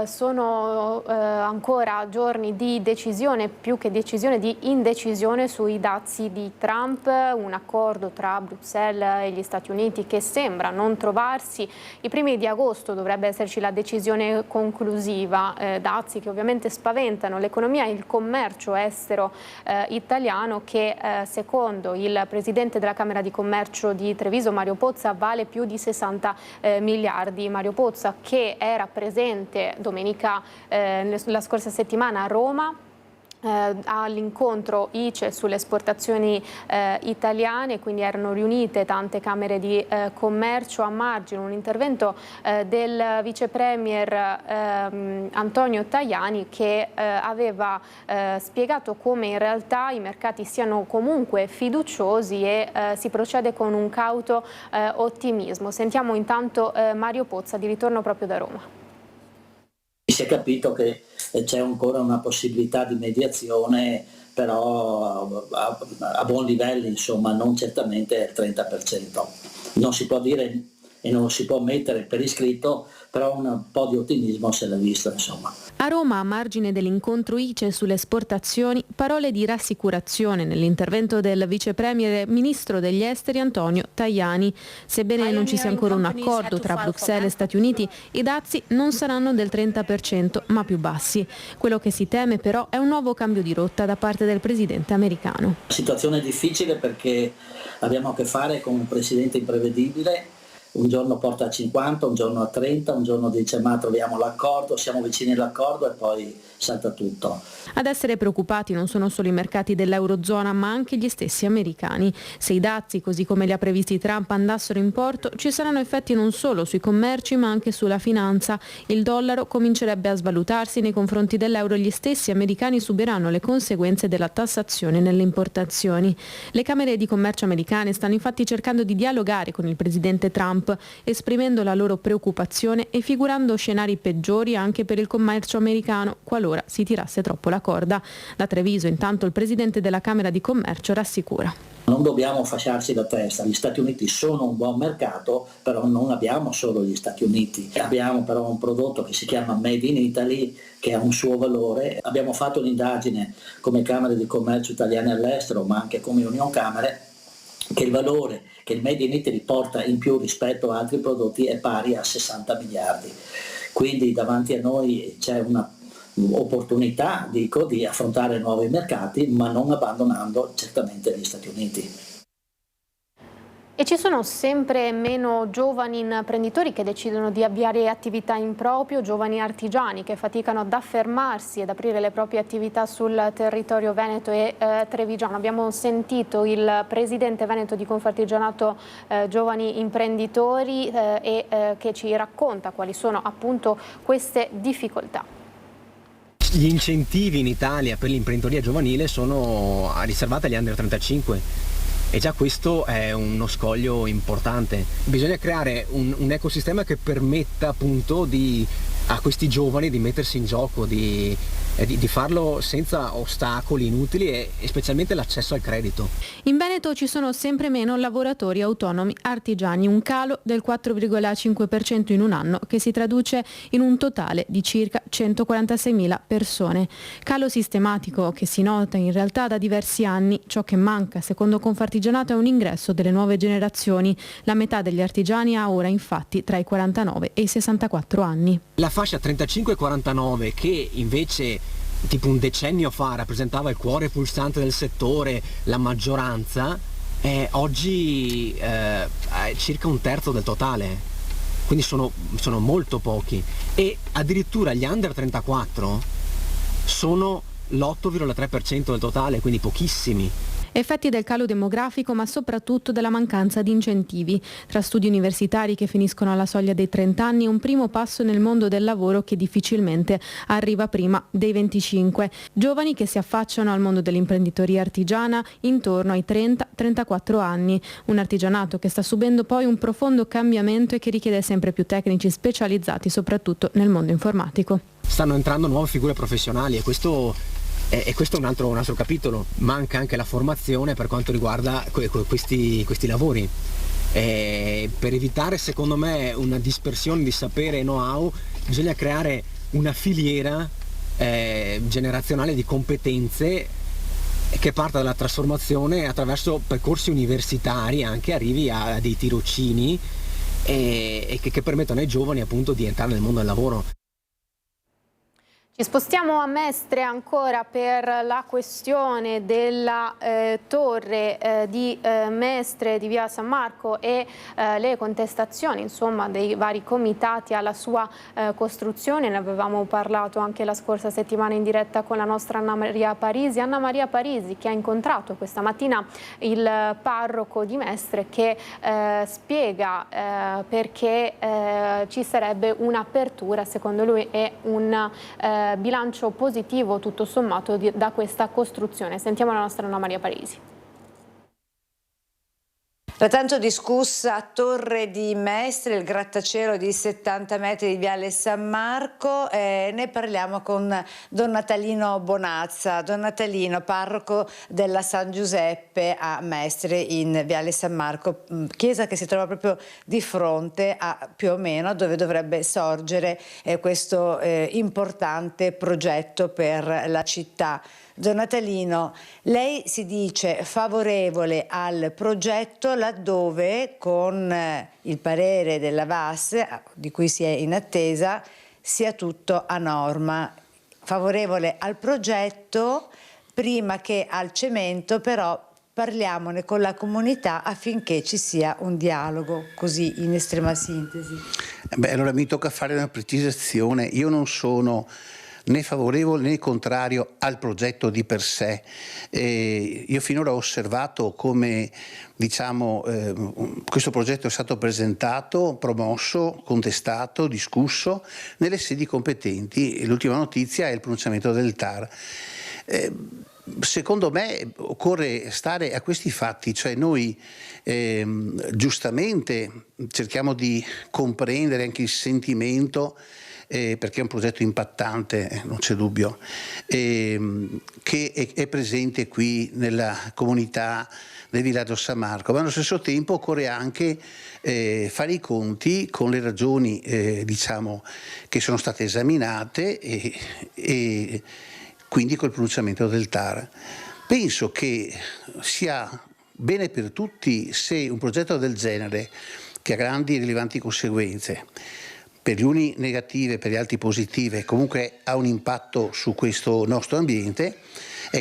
sono ancora giorni di decisione, più che decisione di indecisione sui dazi di Trump, un accordo tra Bruxelles e gli Stati Uniti che sembra non trovarsi. I primi di agosto dovrebbe esserci la decisione conclusiva, dazi che ovviamente spaventano l'economia e il commercio estero italiano, che secondo il presidente della Camera di Commercio di Treviso, Mario Pozza, vale più di 60 miliardi. Mario Pozza, che era presente domenica la scorsa settimana a Roma all'incontro ICE sulle esportazioni italiane, quindi erano riunite tante camere di commercio. A margine un intervento del vice premier Antonio Tajani, che aveva spiegato come in realtà i mercati siano comunque fiduciosi e si procede con un cauto ottimismo. Sentiamo intanto Mario Pozza, di ritorno proprio da Roma. Si è capito che c'è ancora una possibilità di mediazione, però a buon livello, insomma, non certamente il 30%. Non si può dire e non si può mettere per iscritto, però un po' di ottimismo se l'è visto, insomma. A Roma, a margine dell'incontro ICE sulle esportazioni, parole di rassicurazione nell'intervento del vice premier ministro degli esteri Antonio Tajani. Sebbene non ci sia ancora un accordo tra Bruxelles e Stati Uniti, i dazi non saranno del 30%, ma più bassi. Quello che si teme però è un nuovo cambio di rotta da parte del presidente americano. La situazione è difficile perché abbiamo a che fare con un presidente imprevedibile. Un giorno porta a 50, un giorno a 30, un giorno dice ma troviamo l'accordo, siamo vicini all'accordo e poi salta tutto. Ad essere preoccupati non sono solo i mercati dell'Eurozona, ma anche gli stessi americani. Se i dazi, così come li ha previsti Trump, andassero in porto, ci saranno effetti non solo sui commerci ma anche sulla finanza. Il dollaro comincerebbe a svalutarsi nei confronti dell'euro e gli stessi americani subiranno le conseguenze della tassazione nelle importazioni. Le camere di commercio americane stanno infatti cercando di dialogare con il presidente Trump, esprimendo la loro preoccupazione e figurando scenari peggiori anche per il commercio americano qualora si tirasse troppo la corda. Da Treviso intanto il presidente della Camera di Commercio rassicura. Non dobbiamo fasciarci la testa, gli Stati Uniti sono un buon mercato, però non abbiamo solo gli Stati Uniti, abbiamo però un prodotto che si chiama Made in Italy che ha un suo valore. Abbiamo fatto un'indagine come Camere di Commercio italiane all'estero, ma anche come Union Camere, che il valore che il Made in Italy porta in più rispetto a altri prodotti è pari a 60 miliardi. Quindi davanti a noi c'è una opportunità, dico, di affrontare nuovi mercati, ma non abbandonando certamente gli Stati Uniti. E ci sono sempre meno giovani imprenditori che decidono di avviare attività in proprio, giovani artigiani che faticano ad affermarsi ed aprire le proprie attività sul territorio veneto e trevigiano. Abbiamo sentito il presidente veneto di Confartigianato Giovani Imprenditori che ci racconta quali sono appunto queste difficoltà. Gli incentivi in Italia per l'imprenditoria giovanile sono riservati agli under 35. E già questo è uno scoglio importante. Bisogna creare un ecosistema che permetta appunto a questi giovani di mettersi in gioco, di farlo senza ostacoli inutili e specialmente l'accesso al credito. In Veneto ci sono sempre meno lavoratori autonomi artigiani, un calo del 4,5% in un anno che si traduce in un totale di circa 146.000 persone. Calo sistematico che si nota in realtà da diversi anni. Ciò che manca, secondo Confartigianato, è un ingresso delle nuove generazioni. La metà degli artigiani ha ora infatti tra i 49 e i 64 anni. La fascia 35-49 che invece tipo un decennio fa rappresentava il cuore pulsante del settore, la maggioranza, oggi è circa un terzo del totale, quindi sono molto pochi, e addirittura gli under 34 sono l'8,3% del totale, quindi pochissimi. Effetti del calo demografico, ma soprattutto della mancanza di incentivi. Tra studi universitari che finiscono alla soglia dei 30 anni, un primo passo nel mondo del lavoro che difficilmente arriva prima dei 25. Giovani che si affacciano al mondo dell'imprenditoria artigiana intorno ai 30-34 anni. Un artigianato che sta subendo poi un profondo cambiamento e che richiede sempre più tecnici specializzati, soprattutto nel mondo informatico. Stanno entrando nuove figure professionali e questo è un altro capitolo. Manca anche la formazione per quanto riguarda questi lavori. Per evitare, secondo me, una dispersione di sapere e know-how, bisogna creare una filiera generazionale di competenze che parta dalla trasformazione attraverso percorsi universitari, anche arrivi a dei tirocini e che permettono ai giovani appunto di entrare nel mondo del lavoro. Ci spostiamo a Mestre ancora per la questione della torre di Mestre di via San Marco e le contestazioni, insomma, dei vari comitati alla sua costruzione. Ne avevamo parlato anche la scorsa settimana in diretta con la nostra Anna Maria Parisi. Anna Maria Parisi che ha incontrato questa mattina il parroco di Mestre che spiega perché ci sarebbe un'apertura, secondo lui, e un bilancio positivo tutto sommato da questa costruzione. Sentiamo la nostra Anna Maria Parisi. La tanto discussa torre di Mestre, il grattacielo di 70 metri di viale San Marco, ne parliamo con Don Natalino Bonazza. Don Natalino, parroco della San Giuseppe a Mestre in viale San Marco, chiesa che si trova proprio di fronte a più o meno dove dovrebbe sorgere questo importante progetto per la città. Don Natalino, lei si dice favorevole al progetto laddove con il parere della VAS, di cui si è in attesa, sia tutto a norma. Favorevole al progetto, prima che al cemento, però parliamone con la comunità affinché ci sia un dialogo, così in estrema sintesi. Allora mi tocca fare una precisazione. Io non sono né favorevole né contrario al progetto di per sé. Io finora ho osservato come questo progetto è stato presentato, promosso, contestato, discusso nelle sedi competenti. L'ultima notizia è il pronunciamento del TAR. Secondo me occorre stare a questi fatti, cioè noi giustamente cerchiamo di comprendere anche il sentimento, perché è un progetto impattante, non c'è dubbio, che è presente qui nella comunità del villaggio San Marco, ma allo stesso tempo occorre anche fare i conti con le ragioni che sono state esaminate e quindi col pronunciamento del TAR. Penso che sia bene per tutti se un progetto del genere, che ha grandi e rilevanti conseguenze, per gli uni negative, per gli altri positive, comunque ha un impatto su questo nostro ambiente,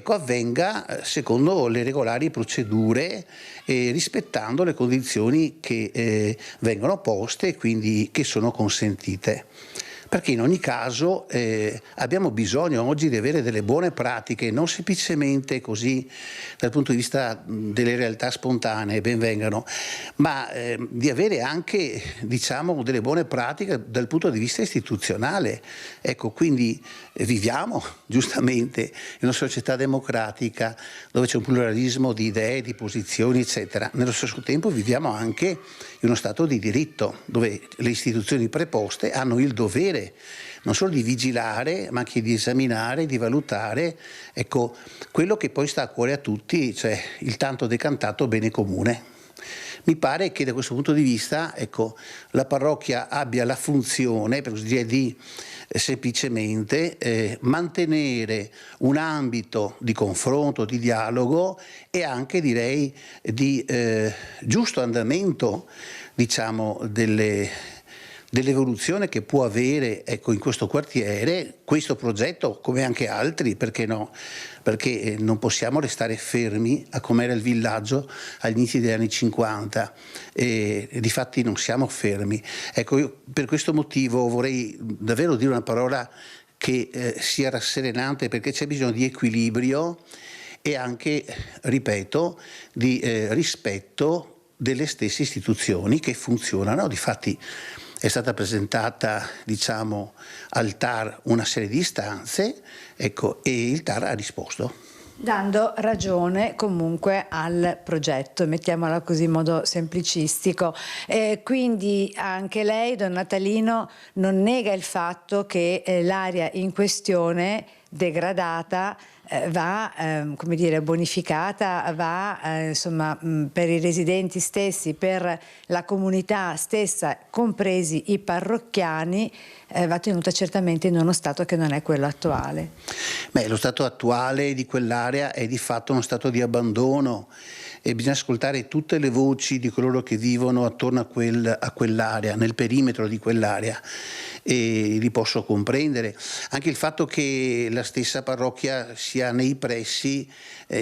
avvenga secondo le regolari procedure e rispettando le condizioni che vengono poste e quindi che sono consentite. Perché in ogni caso abbiamo bisogno oggi di avere delle buone pratiche, non semplicemente così dal punto di vista delle realtà spontanee, ben vengano, ma di avere anche delle buone pratiche dal punto di vista istituzionale. Quindi viviamo giustamente in una società democratica dove c'è un pluralismo di idee, di posizioni, eccetera. Nello stesso tempo viviamo anche in uno Stato di diritto dove le istituzioni preposte hanno il dovere non solo di vigilare, ma anche di esaminare, di valutare quello che poi sta a cuore a tutti, cioè il tanto decantato bene comune. Mi pare che da questo punto di vista la parrocchia abbia la funzione, per così dire, di semplicemente mantenere un ambito di confronto, di dialogo e anche, direi, di giusto andamento dell'evoluzione che può avere in questo quartiere questo progetto, come anche altri, perché no? Perché non possiamo restare fermi a com'era il villaggio agli inizi degli anni 50 e difatti non siamo fermi. Io per questo motivo vorrei davvero dire una parola che sia rasserenante, perché c'è bisogno di equilibrio e anche, ripeto, di rispetto delle stesse istituzioni che funzionano. Difatti è stata presentata, diciamo, al TAR una serie di istanze, ecco, e il TAR ha risposto. Dando ragione comunque al progetto, mettiamola così in modo semplicistico. Quindi anche lei, don Natalino, non nega il fatto che l'area in questione degradata va come dire, bonificata, va insomma per i residenti stessi, per la comunità stessa, compresi i parrocchiani, va tenuta certamente in uno stato che non è quello attuale. Beh, lo stato attuale di quell'area è di fatto uno stato di abbandono e bisogna ascoltare tutte le voci di coloro che vivono attorno a quell'area, nel perimetro di quell'area, e li posso comprendere. Anche il fatto che la stessa parrocchia sia nei pressi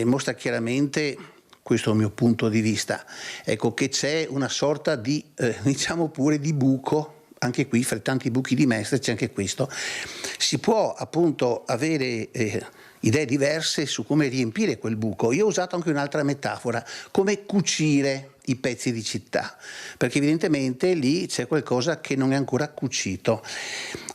mostra chiaramente, questo è il mio punto di vista, ecco, che c'è una sorta di, diciamo pure, di buco. Anche qui, fra tanti buchi di Mestre, c'è anche questo. Si può appunto avere idee diverse su come riempire quel buco. Io ho usato anche un'altra metafora, come cucire i pezzi di città, perché evidentemente lì c'è qualcosa che non è ancora cucito.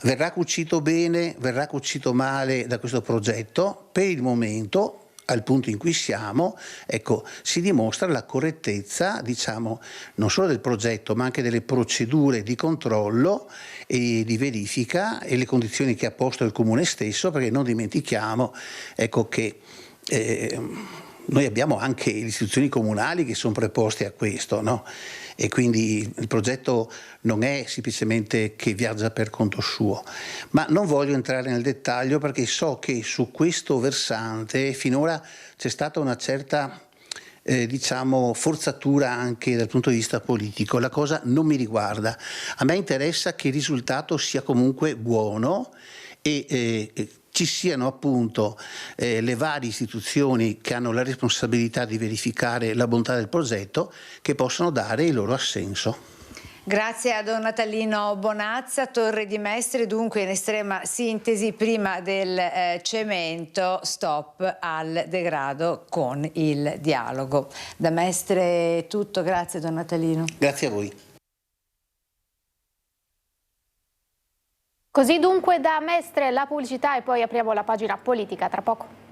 Verrà cucito bene, verrà cucito male da questo progetto. Per il momento, al punto in cui siamo, ecco, si dimostra la correttezza, diciamo, non solo del progetto, ma anche delle procedure di controllo e di verifica e le condizioni che ha posto il Comune stesso, perché non dimentichiamo, ecco, che noi abbiamo anche le istituzioni comunali che sono preposte a questo, no? E quindi il progetto non è semplicemente che viaggia per conto suo, ma non voglio entrare nel dettaglio perché so che su questo versante finora c'è stata una certa diciamo forzatura anche dal punto di vista politico. La cosa non mi riguarda, a me interessa che il risultato sia comunque buono e ci siano appunto le varie istituzioni che hanno la responsabilità di verificare la bontà del progetto, che possono dare il loro assenso. Grazie a don Natalino Bonazza. Torre di Mestre, dunque in estrema sintesi, prima del cemento, stop al degrado con il dialogo. Da Mestre è tutto, grazie don Natalino. Grazie a voi. Così dunque da Mestre la pubblicità e poi apriamo la pagina politica tra poco.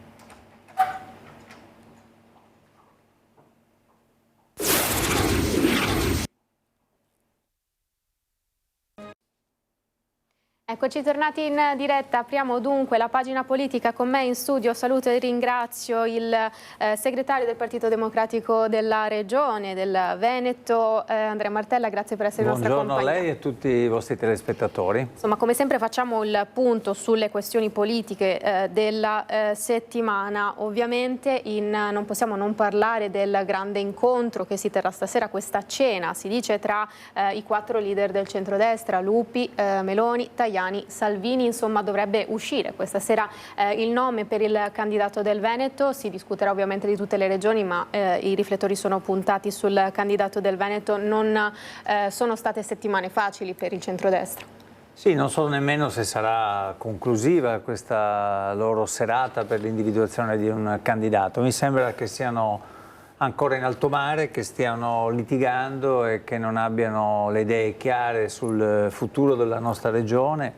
Eccoci tornati in diretta, apriamo dunque la pagina politica. Con me in studio saluto e ringrazio il segretario del Partito Democratico della Regione, del Veneto, Andrea Martella, grazie per essere in nostra compagnia. Buongiorno a lei e a tutti i vostri telespettatori. Insomma, come sempre facciamo il punto sulle questioni politiche della settimana. Ovviamente non possiamo non parlare del grande incontro che si terrà stasera, questa cena, si dice, tra i 4 leader del centrodestra, Lupi, Meloni, Tajani, Salvini. Insomma, dovrebbe uscire questa sera il nome per il candidato del Veneto. Si discuterà ovviamente di tutte le regioni, ma i riflettori sono puntati sul candidato del Veneto. Non sono state settimane facili per il centrodestra. Sì, non so nemmeno se sarà conclusiva questa loro serata per l'individuazione di un candidato. Mi sembra che siano ancora in alto mare, che stiano litigando e che non abbiano le idee chiare sul futuro della nostra regione.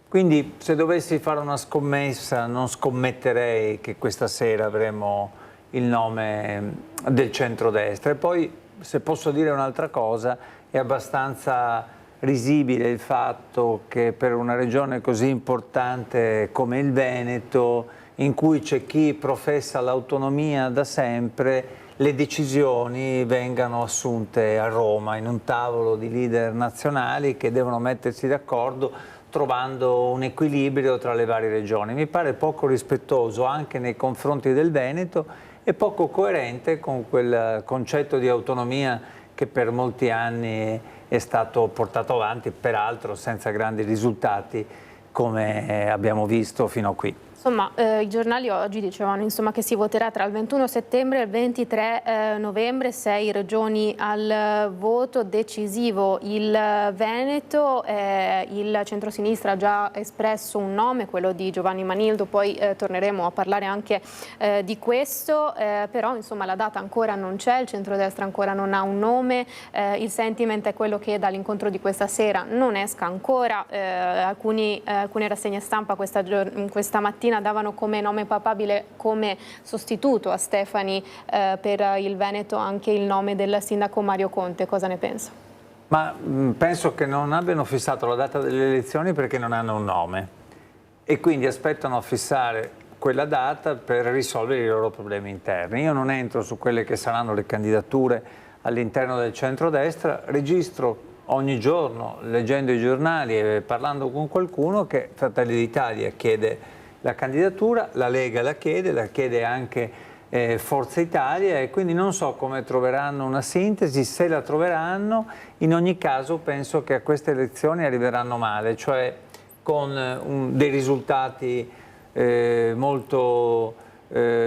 Quindi, se dovessi fare una scommessa, non scommetterei che questa sera avremo il nome del centrodestra. E poi, se posso dire un'altra cosa, è abbastanza risibile il fatto che per una regione così importante come il Veneto, in cui c'è chi professa l'autonomia da sempre, le decisioni vengano assunte a Roma in un tavolo di leader nazionali che devono mettersi d'accordo trovando un equilibrio tra le varie regioni. Mi pare poco rispettoso anche nei confronti del Veneto e poco coerente con quel concetto di autonomia che per molti anni è stato portato avanti, peraltro senza grandi risultati, come abbiamo visto fino a qui. Insomma, i giornali oggi dicevano che si voterà tra il 21 settembre e il 23 novembre, 6 regioni al voto decisivo. Il Veneto, il centrosinistra ha già espresso un nome, quello di Giovanni Manildo, poi torneremo a parlare anche di questo, però insomma la data ancora non c'è, il centrodestra ancora non ha un nome, il sentiment è quello che dall'incontro di questa sera non esca ancora, alcune rassegne stampa questa mattina davano come nome papabile, come sostituto a Stefani per il Veneto, anche il nome del sindaco Mario Conte. Cosa ne pensa? Ma penso che non abbiano fissato la data delle elezioni perché non hanno un nome e quindi aspettano a fissare quella data per risolvere i loro problemi interni. Io non entro su quelle che saranno le candidature all'interno del centrodestra, registro ogni giorno, leggendo i giornali e parlando con qualcuno, che Fratelli d'Italia chiede la candidatura, la Lega la chiede anche Forza Italia, e quindi non so come troveranno una sintesi, se la troveranno. In ogni caso penso che a queste elezioni arriveranno male, cioè con dei risultati molto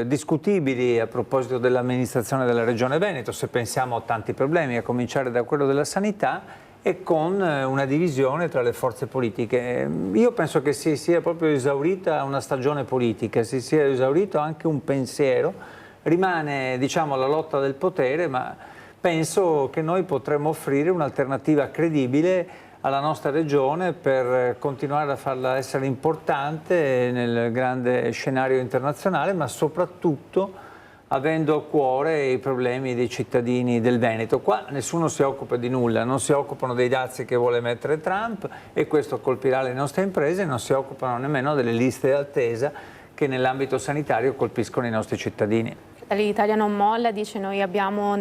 discutibili a proposito dell'amministrazione della Regione Veneto, se pensiamo a tanti problemi, a cominciare da quello della sanità, e con una divisione tra le forze politiche. Io penso che si sia proprio esaurita una stagione politica, si sia esaurito anche un pensiero, rimane la lotta del potere, ma penso che noi potremmo offrire un'alternativa credibile alla nostra regione per continuare a farla essere importante nel grande scenario internazionale, ma soprattutto avendo a cuore i problemi dei cittadini del Veneto. Qua nessuno si occupa di nulla, non si occupano dei dazi che vuole mettere Trump e questo colpirà le nostre imprese, non si occupano nemmeno delle liste d'attesa che nell'ambito sanitario colpiscono i nostri cittadini. L'Italia non molla, dice: noi abbiamo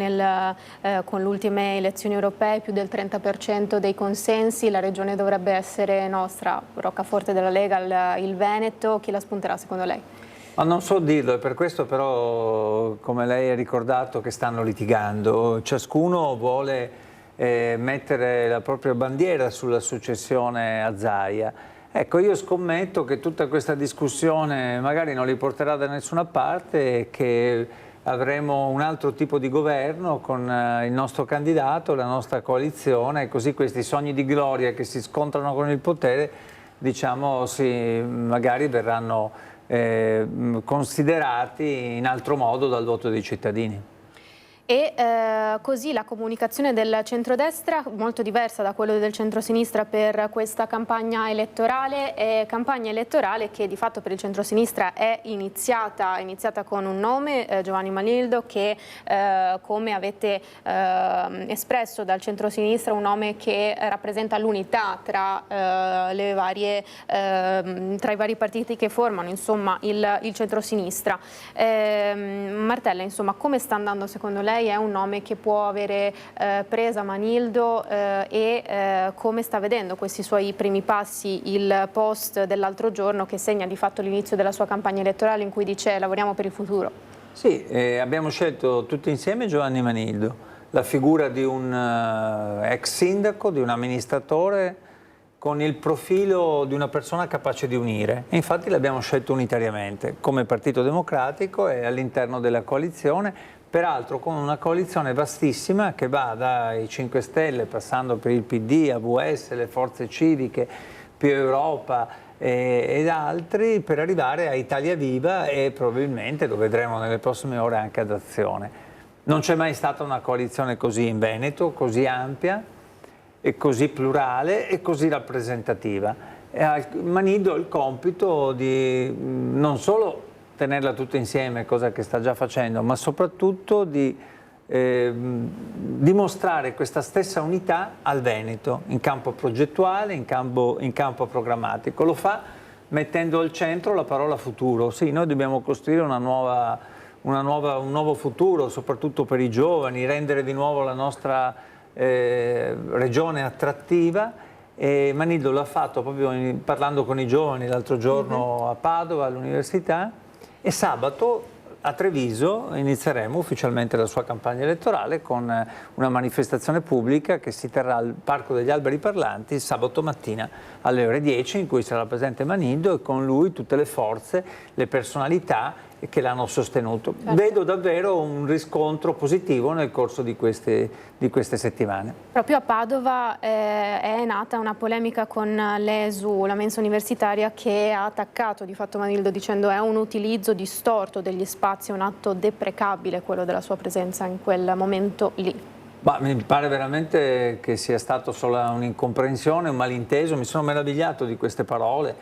con le ultime elezioni europee più del 30% dei consensi, la regione dovrebbe essere nostra, roccaforte della Lega, il Veneto. Chi la spunterà secondo lei? Ma non so dirlo, è per questo però, come lei ha ricordato, che stanno litigando. Ciascuno vuole mettere la propria bandiera sulla successione a Zaia. Ecco, io scommetto che tutta questa discussione magari non li porterà da nessuna parte e che avremo un altro tipo di governo con il nostro candidato, la nostra coalizione, e così questi sogni di gloria che si scontrano con il potere, magari verranno considerati in altro modo dal voto dei cittadini. E così la comunicazione del centrodestra, molto diversa da quello del centrosinistra per questa campagna elettorale che di fatto per il centrosinistra è iniziata con un nome, Giovanni Manildo, che come avete espresso dal centrosinistra, un nome che rappresenta l'unità tra i vari partiti che formano il centrosinistra. Martella, come sta andando secondo lei? È un nome che può avere presa Manildo e come sta vedendo questi suoi primi passi, il post dell'altro giorno che segna di fatto l'inizio della sua campagna elettorale in cui dice lavoriamo per il futuro? Sì, abbiamo scelto tutti insieme Giovanni Manildo, la figura di un ex sindaco, di un amministratore con il profilo di una persona capace di unire, e infatti l'abbiamo scelto unitariamente come Partito Democratico e all'interno della coalizione, peraltro con una coalizione vastissima che va dai 5 Stelle, passando per il PD, AVS, le forze civiche, più Europa ed altri, per arrivare a Italia Viva e probabilmente, lo vedremo nelle prossime ore, anche ad Azione. Non c'è mai stata una coalizione così in Veneto, così ampia e così plurale e così rappresentativa. Manildo ha il compito di non solo tenerla tutta insieme, cosa che sta già facendo, ma soprattutto di dimostrare questa stessa unità al Veneto, in campo progettuale, in campo programmatico. Lo fa mettendo al centro la parola futuro. Sì, noi dobbiamo costruire un nuovo futuro, soprattutto per i giovani, rendere di nuovo la nostra regione attrattiva, e Manildo l'ha fatto proprio parlando con i giovani l'altro giorno a Padova, all'università, e sabato a Treviso inizieremo ufficialmente la sua campagna elettorale con una manifestazione pubblica che si terrà al Parco degli Alberi Parlanti sabato mattina alle ore 10, in cui sarà presente Manido e con lui tutte le forze, le personalità che l'hanno sostenuto. Certo. Vedo davvero un riscontro positivo nel corso di queste settimane. Proprio a Padova è nata una polemica con l'ESU, la mensa universitaria, che ha attaccato di fatto Manido dicendo è un utilizzo distorto degli spazi, un atto deprecabile quello della sua presenza in quel momento lì. Ma mi pare veramente che sia stato solo un'incomprensione, un malinteso. Mi sono meravigliato di queste parole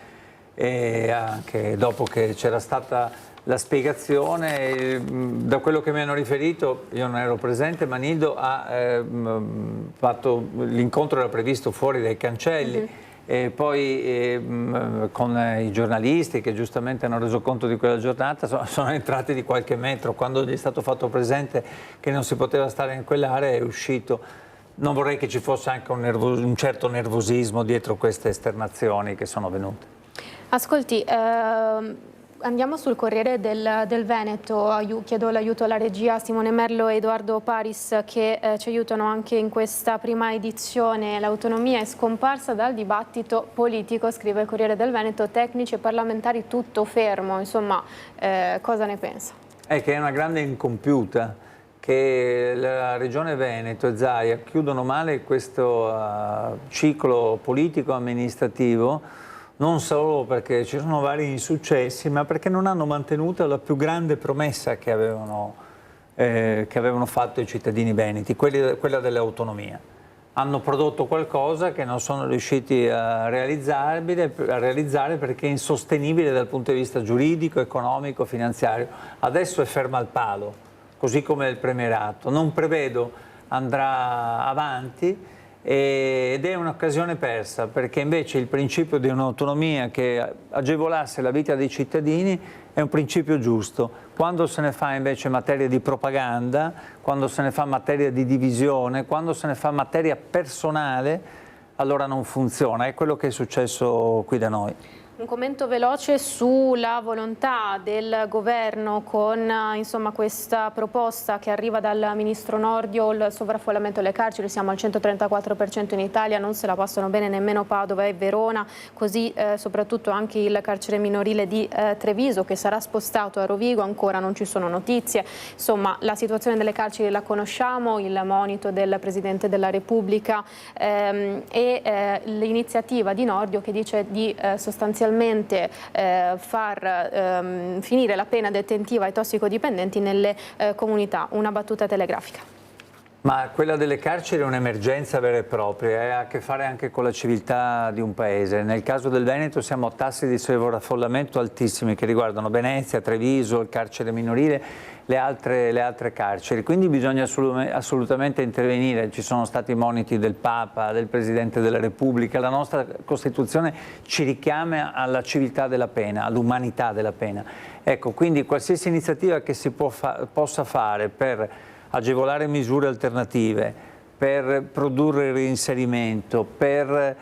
e anche dopo che c'era stata la spiegazione, da quello che mi hanno riferito, io non ero presente, Manido ha fatto, l'incontro era previsto fuori dai cancelli, e poi con i giornalisti che giustamente hanno reso conto di quella giornata sono entrati di qualche metro. Quando gli è stato fatto presente che non si poteva stare in quell'area è uscito. Non vorrei che ci fosse anche un certo nervosismo dietro queste esternazioni che sono venute. Ascolti, andiamo sul Corriere del Veneto, chiedo l'aiuto alla regia Simone Merlo e Edoardo Paris che ci aiutano anche in questa prima edizione. L'autonomia è scomparsa dal dibattito politico, scrive il Corriere del Veneto, tecnici e parlamentari tutto fermo, insomma cosa ne pensa? È che è una grande incompiuta, che la Regione Veneto e Zaia chiudono male questo ciclo politico-amministrativo, non solo perché ci sono vari insuccessi, ma perché non hanno mantenuto la più grande promessa che avevano fatto i cittadini veneti, quella dell'autonomia. Hanno prodotto qualcosa che non sono riusciti a realizzare perché è insostenibile dal punto di vista giuridico, economico, finanziario. Adesso è ferma al palo, così come il premierato. Non prevedo andrà avanti, ed è un'occasione persa, perché invece il principio di un'autonomia che agevolasse la vita dei cittadini è un principio giusto. Quando se ne fa invece materia di propaganda, quando se ne fa materia di divisione, quando se ne fa materia personale, allora non funziona. È quello che è successo qui da noi. Un commento veloce sulla volontà del governo con insomma, questa proposta che arriva dal ministro Nordio, il sovraffollamento delle carceri, siamo al 134% in Italia, non se la passano bene nemmeno Padova e Verona, così soprattutto anche il carcere minorile di Treviso che sarà spostato a Rovigo, ancora non ci sono notizie. Insomma, la situazione delle carceri la conosciamo, il monito del Presidente della Repubblica e l'iniziativa di Nordio che dice di sostanzialmente far finire la pena detentiva ai tossicodipendenti nelle comunità. Una battuta telegrafica. Ma quella delle carceri è un'emergenza vera e propria, ha a che fare anche con la civiltà di un paese. Nel caso del Veneto siamo a tassi di sovraffollamento altissimi che riguardano Venezia, Treviso, il carcere minorile, le altre carceri. Quindi bisogna assolutamente intervenire. Ci sono stati moniti del Papa, del Presidente della Repubblica. La nostra Costituzione ci richiama alla civiltà della pena, all'umanità della pena. Ecco, quindi qualsiasi iniziativa che si possa fare per agevolare misure alternative, per produrre il reinserimento, per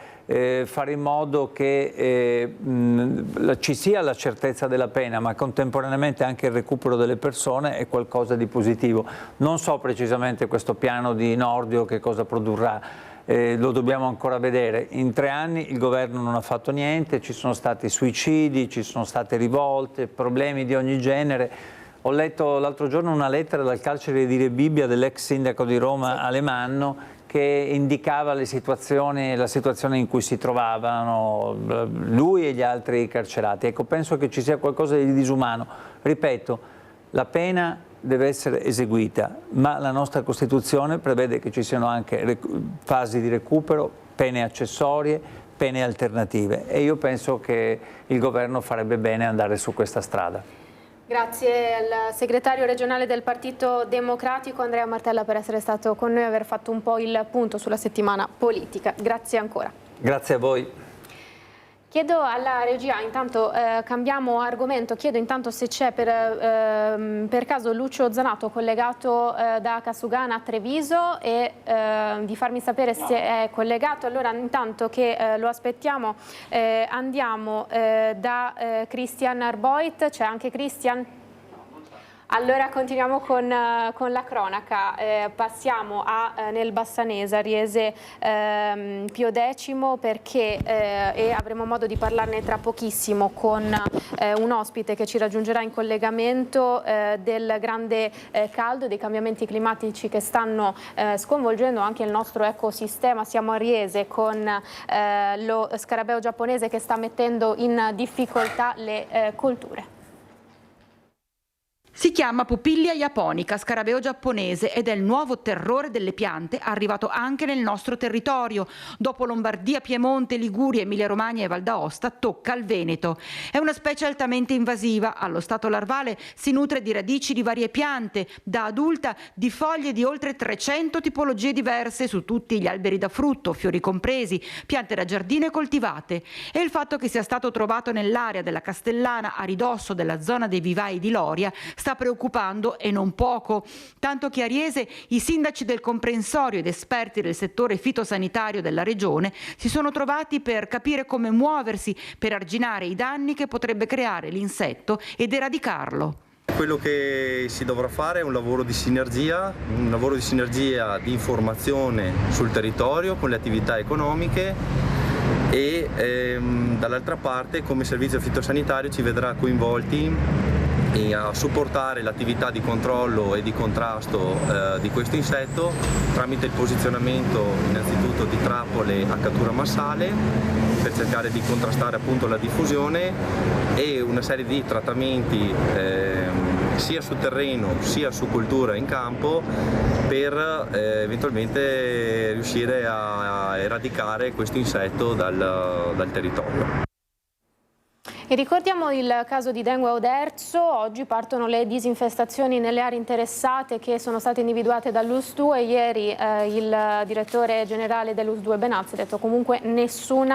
fare in modo che ci sia la certezza della pena, ma contemporaneamente anche il recupero delle persone, è qualcosa di positivo. Non so precisamente questo piano di Nordio che cosa produrrà, lo dobbiamo ancora vedere. In 3 anni il governo non ha fatto niente, ci sono stati suicidi, ci sono state rivolte, problemi di ogni genere. Ho letto l'altro giorno una lettera dal carcere di Rebibbia dell'ex sindaco di Roma Alemanno che indicava la situazione in cui si trovavano lui e gli altri carcerati. Ecco, penso che ci sia qualcosa di disumano. Ripeto, la pena deve essere eseguita, ma la nostra Costituzione prevede che ci siano anche fasi di recupero, pene accessorie, pene alternative e io penso che il governo farebbe bene andare su questa strada. Grazie al segretario regionale del Partito Democratico Andrea Martella per essere stato con noi e aver fatto un po' il punto sulla settimana politica. Grazie ancora. Grazie a voi. Chiedo alla regia, intanto cambiamo argomento, chiedo intanto se c'è per caso Lucio Zanato collegato da Casugana a Treviso e di farmi sapere se è collegato. Allora intanto che lo aspettiamo andiamo da Christian Arboit, c'è anche Christian? Allora continuiamo con la cronaca, passiamo nel Bassanese, a Riese Pio X, perché e avremo modo di parlarne tra pochissimo con un ospite che ci raggiungerà in collegamento del grande caldo e dei cambiamenti climatici che stanno sconvolgendo anche il nostro ecosistema. Siamo a Riese con lo scarabeo giapponese che sta mettendo in difficoltà le colture. Si chiama Pupillia japonica, scarabeo giapponese, ed è il nuovo terrore delle piante arrivato anche nel nostro territorio. Dopo Lombardia, Piemonte, Liguria, Emilia-Romagna e Val d'Aosta tocca al Veneto. È una specie altamente invasiva. Allo stato larvale si nutre di radici di varie piante, da adulta di foglie di oltre 300 tipologie diverse su tutti gli alberi da frutto, fiori compresi, piante da giardino e coltivate. E il fatto che sia stato trovato nell'area della Castellana a ridosso della zona dei vivai di Loria sta preoccupando e non poco, tanto che a Riese i sindaci del comprensorio ed esperti del settore fitosanitario della regione si sono trovati per capire come muoversi per arginare i danni che potrebbe creare l'insetto ed eradicarlo. Quello che si dovrà fare è un lavoro di sinergia di informazione sul territorio con le attività economiche e dall'altra parte come servizio fitosanitario ci vedrà coinvolti a supportare l'attività di controllo e di contrasto di questo insetto tramite il posizionamento innanzitutto di trappole a cattura massale per cercare di contrastare appunto la diffusione e una serie di trattamenti sia su terreno sia su cultura in campo per eventualmente riuscire a eradicare questo insetto dal territorio. E ricordiamo il caso di dengue a Oderzo. Oggi partono le disinfestazioni nelle aree interessate che sono state individuate dall'US2 e ieri il direttore generale dell'US2 Benazzi ha detto comunque nessun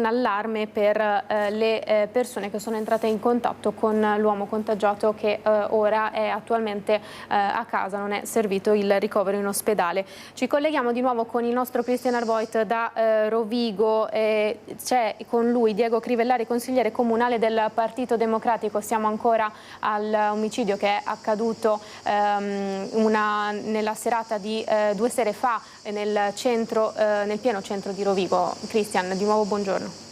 allarme per le persone che sono entrate in contatto con l'uomo contagiato che ora è attualmente a casa, non è servito il ricovero in ospedale. Ci colleghiamo di nuovo con il nostro Christian Arvoit da Rovigo, c'è con lui Diego Crivellari, consigliere comunale del Partito Democratico. Siamo ancora all'omicidio che è accaduto nella serata di 2 sere fa nel pieno centro di Rovigo. Christian, di nuovo buongiorno.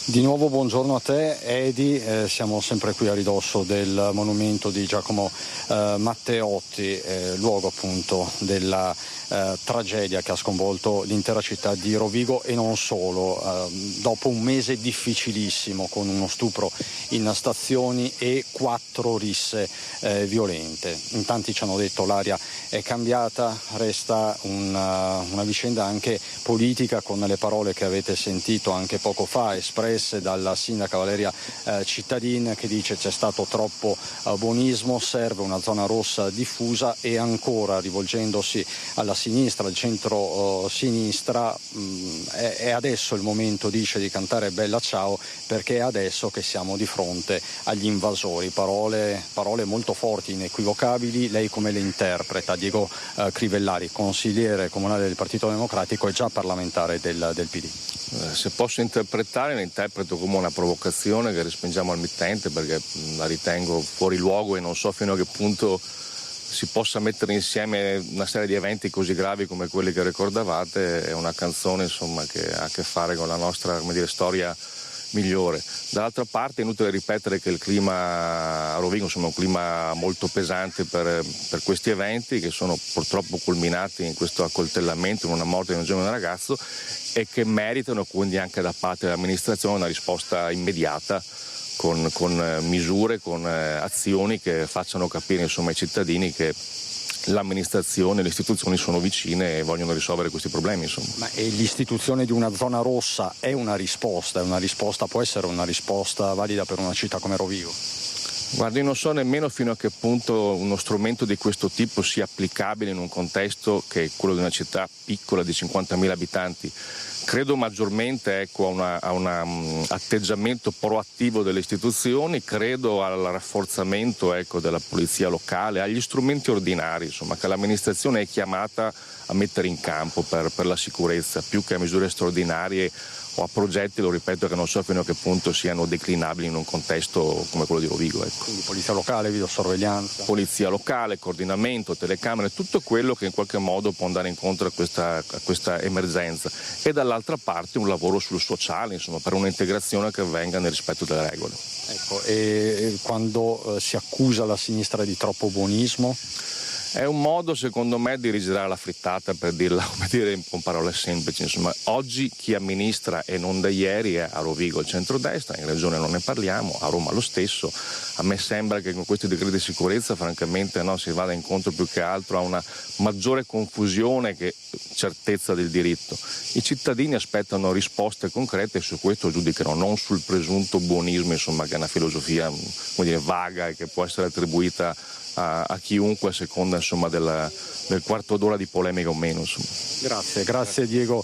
Di nuovo buongiorno a te Edi, siamo sempre qui a ridosso del monumento di Giacomo Matteotti, luogo appunto della tragedia che ha sconvolto l'intera città di Rovigo e non solo, dopo un mese difficilissimo con uno stupro in stazioni e 4 risse violente. In tanti ci hanno detto l'aria è cambiata, resta una vicenda anche politica con le parole che avete sentito anche poco fa espresse dalla sindaca Valeria Cittadin che dice c'è stato troppo buonismo, serve una zona rossa diffusa e ancora rivolgendosi alla sinistra, al centro-sinistra, è adesso il momento, dice, di cantare Bella Ciao perché è adesso che siamo di fronte agli invasori. Parole molto forti, inequivocabili. Lei come le interpreta? Diego Crivellari, consigliere comunale del Partito Democratico e già parlamentare del PD. Se posso interpretare, la interpreto come una provocazione che respingiamo al mittente perché la ritengo fuori luogo e non so fino a che punto si possa mettere insieme una serie di eventi così gravi come quelli che ricordavate e una canzone insomma che ha a che fare con la nostra storia migliore. Dall'altra parte è inutile ripetere che il clima a Rovigo è un clima molto pesante per questi eventi che sono purtroppo culminati in questo accoltellamento, in una morte di un giovane ragazzo e che meritano quindi anche da parte dell'amministrazione una risposta immediata con misure, con azioni che facciano capire insomma ai cittadini che l'amministrazione e le istituzioni sono vicine e vogliono risolvere questi problemi. Insomma. Ma l'istituzione di una zona rossa è una risposta, può essere una risposta valida per una città come Rovigo? Guardi, non so nemmeno fino a che punto uno strumento di questo tipo sia applicabile in un contesto che è quello di una città piccola di 50.000 abitanti. Credo maggiormente a un atteggiamento proattivo delle istituzioni, credo al rafforzamento della polizia locale, agli strumenti ordinari insomma, che l'amministrazione è chiamata a mettere in campo per la sicurezza, più che a misure straordinarie o a progetti, lo ripeto, che non so fino a che punto siano declinabili in un contesto come quello di Rovigo. Quindi polizia locale, videosorveglianza. Polizia locale, coordinamento, telecamere, tutto quello che in qualche modo può andare incontro a questa emergenza. E dall'altra parte un lavoro sul sociale, insomma, per un'integrazione che avvenga nel rispetto delle regole. Ecco, e quando si accusa la sinistra di troppo buonismo? È un modo, secondo me, di rigirare la frittata, per dirla, come dire, con parole semplici. Insomma, oggi chi amministra, e non da ieri, è a Rovigo il centrodestra, in Regione non ne parliamo, a Roma lo stesso. A me sembra che con questi decreti di sicurezza, francamente, si vada incontro più che altro a una maggiore confusione che certezza del diritto. I cittadini aspettano risposte concrete e su questo giudicano, non sul presunto buonismo, insomma, che è una filosofia, come dire, vaga e che può essere attribuita a chiunque a seconda insomma, del quarto d'ora di polemica o meno. Insomma. Grazie Diego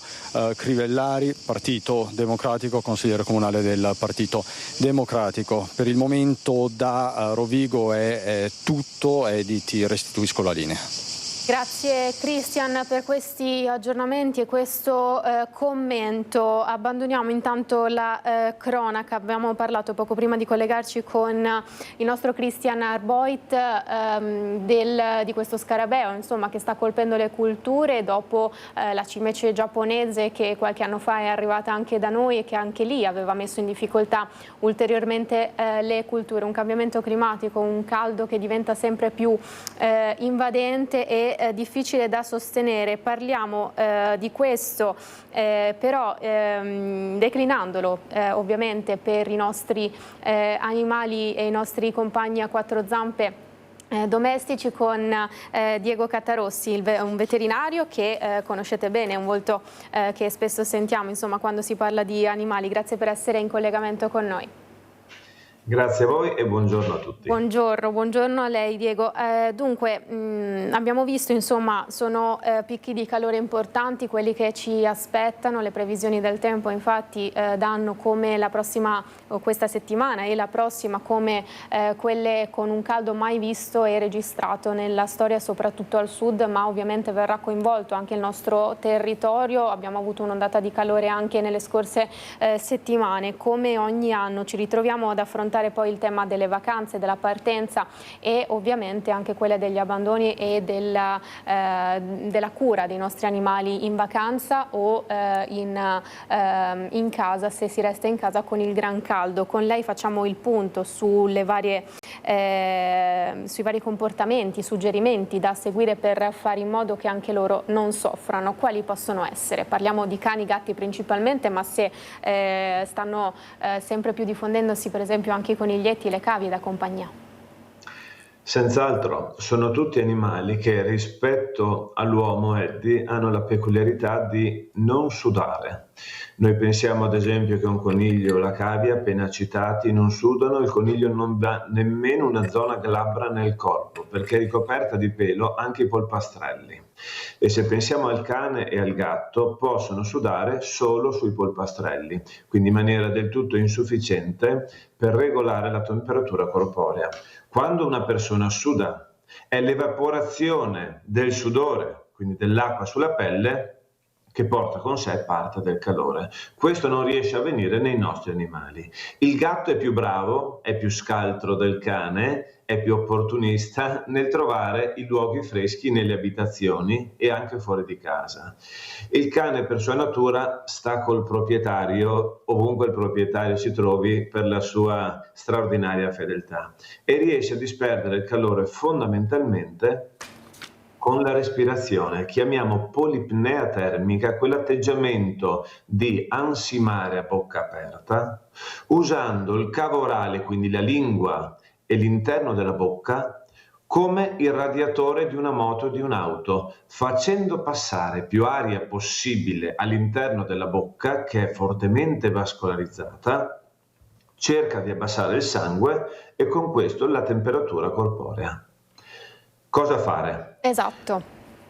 Crivellari, Partito Democratico, consigliere comunale del Partito Democratico. Per il momento da Rovigo è tutto e ti restituisco la linea. Grazie Christian per questi aggiornamenti e questo commento. Abbandoniamo intanto la cronaca. Abbiamo parlato poco prima di collegarci con il nostro Christian Arboit di questo scarabeo, insomma, che sta colpendo le culture dopo la cimice giapponese che qualche anno fa è arrivata anche da noi e che anche lì aveva messo in difficoltà ulteriormente le culture. Un cambiamento climatico, un caldo che diventa sempre più invadente e difficile da sostenere. Parliamo di questo però declinandolo ovviamente per i nostri animali e i nostri compagni a quattro zampe domestici con Diego Cattarossi, un veterinario che conoscete bene, un volto che spesso sentiamo insomma, quando si parla di animali. Grazie per essere in collegamento con noi. Grazie a voi e buongiorno a tutti. Buongiorno a lei Diego. Dunque abbiamo visto insomma sono picchi di calore importanti quelli che ci aspettano, le previsioni del tempo infatti danno come la prossima questa settimana e la prossima come quelle con un caldo mai visto e registrato nella storia soprattutto al sud, ma ovviamente verrà coinvolto anche il nostro territorio. Abbiamo avuto un'ondata di calore anche nelle scorse settimane. Come ogni anno ci ritroviamo ad affrontare poi il tema delle vacanze, della partenza e ovviamente anche quelle degli abbandoni e della cura dei nostri animali in vacanza o in casa, se si resta in casa con il gran caldo. Con lei facciamo il punto sui vari comportamenti, suggerimenti da seguire per fare in modo che anche loro non soffrano. Quali possono essere? Parliamo di cani, gatti principalmente, ma se stanno sempre più diffondendosi per esempio anche i coniglietti, le cavie da compagnia. Senz'altro, sono tutti animali che rispetto all'uomo, Eddie, hanno la peculiarità di non sudare. Noi pensiamo ad esempio che un coniglio o la cavia, appena citati, non sudano, il coniglio non ha nemmeno una zona glabra nel corpo, perché è ricoperta di pelo anche i polpastrelli. E se pensiamo al cane e al gatto, possono sudare solo sui polpastrelli, quindi in maniera del tutto insufficiente per regolare la temperatura corporea. Quando una persona suda, è l'evaporazione del sudore, quindi dell'acqua sulla pelle, che porta con sé parte del calore. Questo non riesce a avvenire nei nostri animali. Il gatto è più bravo, è più scaltro del cane, è più opportunista nel trovare i luoghi freschi nelle abitazioni e anche fuori di casa. Il cane per sua natura sta col proprietario, ovunque il proprietario si trovi, per la sua straordinaria fedeltà e riesce a disperdere il calore fondamentalmente con la respirazione. Chiamiamo polipnea termica quell'atteggiamento di ansimare a bocca aperta, usando il cavo orale, quindi la lingua e l'interno della bocca, come il radiatore di una moto o di un'auto, facendo passare più aria possibile all'interno della bocca, che è fortemente vascolarizzata, cerca di abbassare il sangue e con questo la temperatura corporea. Cosa fare? Esatto.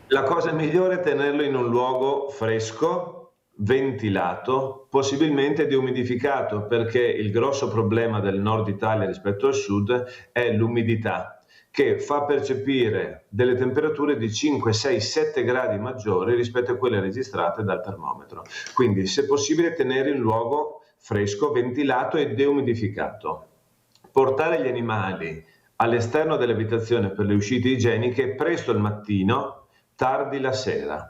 La cosa migliore è tenerlo in un luogo fresco, ventilato, possibilmente deumidificato, perché il grosso problema del nord Italia rispetto al sud è l'umidità, che fa percepire delle temperature di 5, 6, 7 gradi maggiori rispetto a quelle registrate dal termometro. Quindi, se possibile, tenere il luogo fresco, ventilato e deumidificato. Portare gli animali all'esterno dell'abitazione per le uscite igieniche presto al mattino, tardi la sera.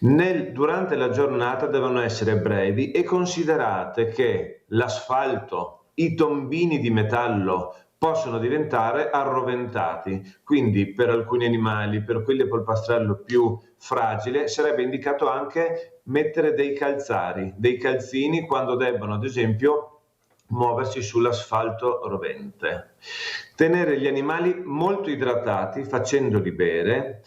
Durante la giornata devono essere brevi e considerate che l'asfalto, i tombini di metallo possono diventare arroventati, quindi per alcuni animali, per quelli a polpastrello più fragile, sarebbe indicato anche mettere dei calzari, dei calzini quando debbano, ad esempio, muoversi sull'asfalto rovente. Tenere gli animali molto idratati facendoli bere,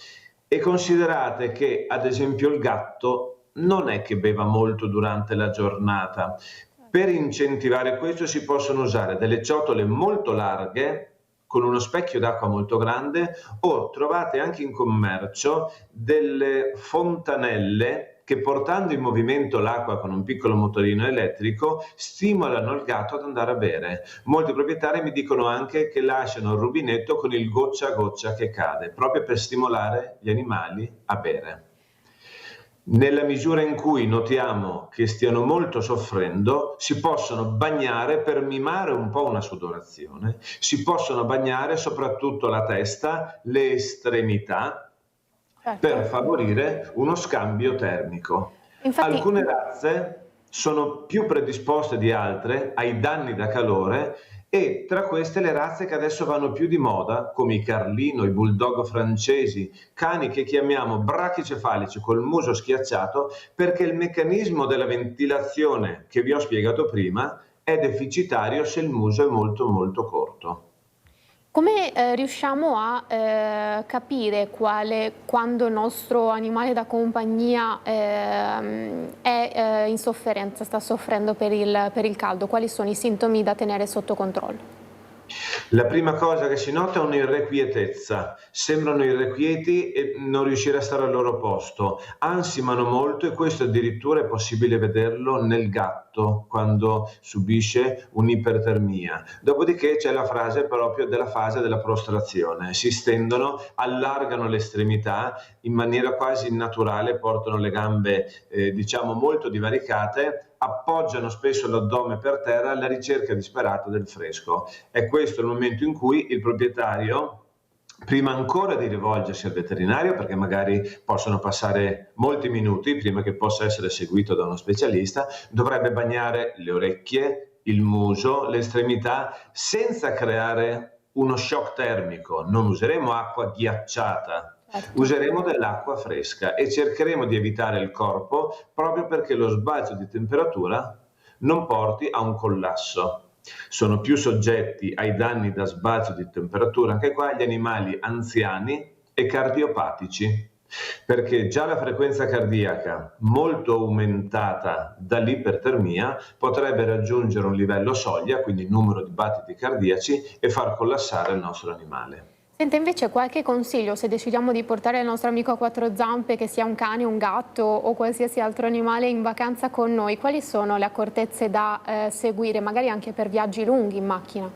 e considerate che, ad esempio, il gatto non è che beva molto durante la giornata. Per incentivare questo si possono usare delle ciotole molto larghe con uno specchio d'acqua molto grande, o trovate anche in commercio delle fontanelle che, portando in movimento l'acqua con un piccolo motorino elettrico, stimolano il gatto ad andare a bere. Molti proprietari mi dicono anche che lasciano il rubinetto con il goccia a goccia che cade, proprio per stimolare gli animali a bere. Nella misura in cui notiamo che stiano molto soffrendo, si possono bagnare per mimare un po' una sudorazione, si possono bagnare soprattutto la testa, le estremità, per favorire uno scambio termico. Infatti, alcune razze sono più predisposte di altre ai danni da calore, e tra queste le razze che adesso vanno più di moda, come i Carlino, i Bulldog francesi, cani che chiamiamo brachicefalici col muso schiacciato, perché il meccanismo della ventilazione che vi ho spiegato prima è deficitario se il muso è molto molto corto. Come riusciamo a capire quando il nostro animale da compagnia è in sofferenza, sta soffrendo per il caldo? Quali sono i sintomi da tenere sotto controllo? La prima cosa che si nota è un'irrequietezza, sembrano irrequieti e non riuscire a stare al loro posto, ansimano molto, e questo addirittura è possibile vederlo nel gatto quando subisce un'ipertermia. Dopodiché c'è la fase proprio della fase della prostrazione, si stendono, allargano le estremità in maniera quasi naturale, portano le gambe diciamo molto divaricate, appoggiano spesso l'addome per terra alla ricerca disperata del fresco. È questo il momento in cui il proprietario, prima ancora di rivolgersi al veterinario, perché magari possono passare molti minuti prima che possa essere seguito da uno specialista, dovrebbe bagnare le orecchie, il muso, le estremità, senza creare uno shock termico. Non useremo acqua ghiacciata, useremo dell'acqua fresca e cercheremo di evitare il corpo, proprio perché lo sbalzo di temperatura non porti a un collasso. Sono più soggetti ai danni da sbalzo di temperatura anche qua gli animali anziani e cardiopatici, perché già la frequenza cardiaca molto aumentata dall'ipertermia potrebbe raggiungere un livello soglia, quindi numero di battiti cardiaci, e far collassare il nostro animale. Senta, invece, qualche consiglio se decidiamo di portare il nostro amico a quattro zampe, che sia un cane, un gatto o qualsiasi altro animale, in vacanza con noi? Quali sono le accortezze da seguire, magari anche per viaggi lunghi in macchina?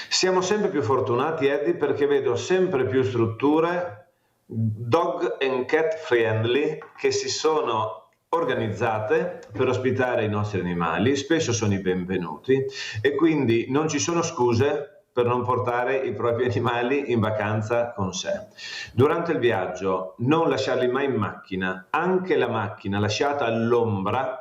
Siamo sempre più fortunati, Eddie, perché vedo sempre più strutture dog and cat friendly che si sono organizzate per ospitare i nostri animali, spesso sono i benvenuti, e quindi non ci sono scuse per non portare i propri animali in vacanza con sé. Durante il viaggio non lasciarli mai in macchina, anche la macchina lasciata all'ombra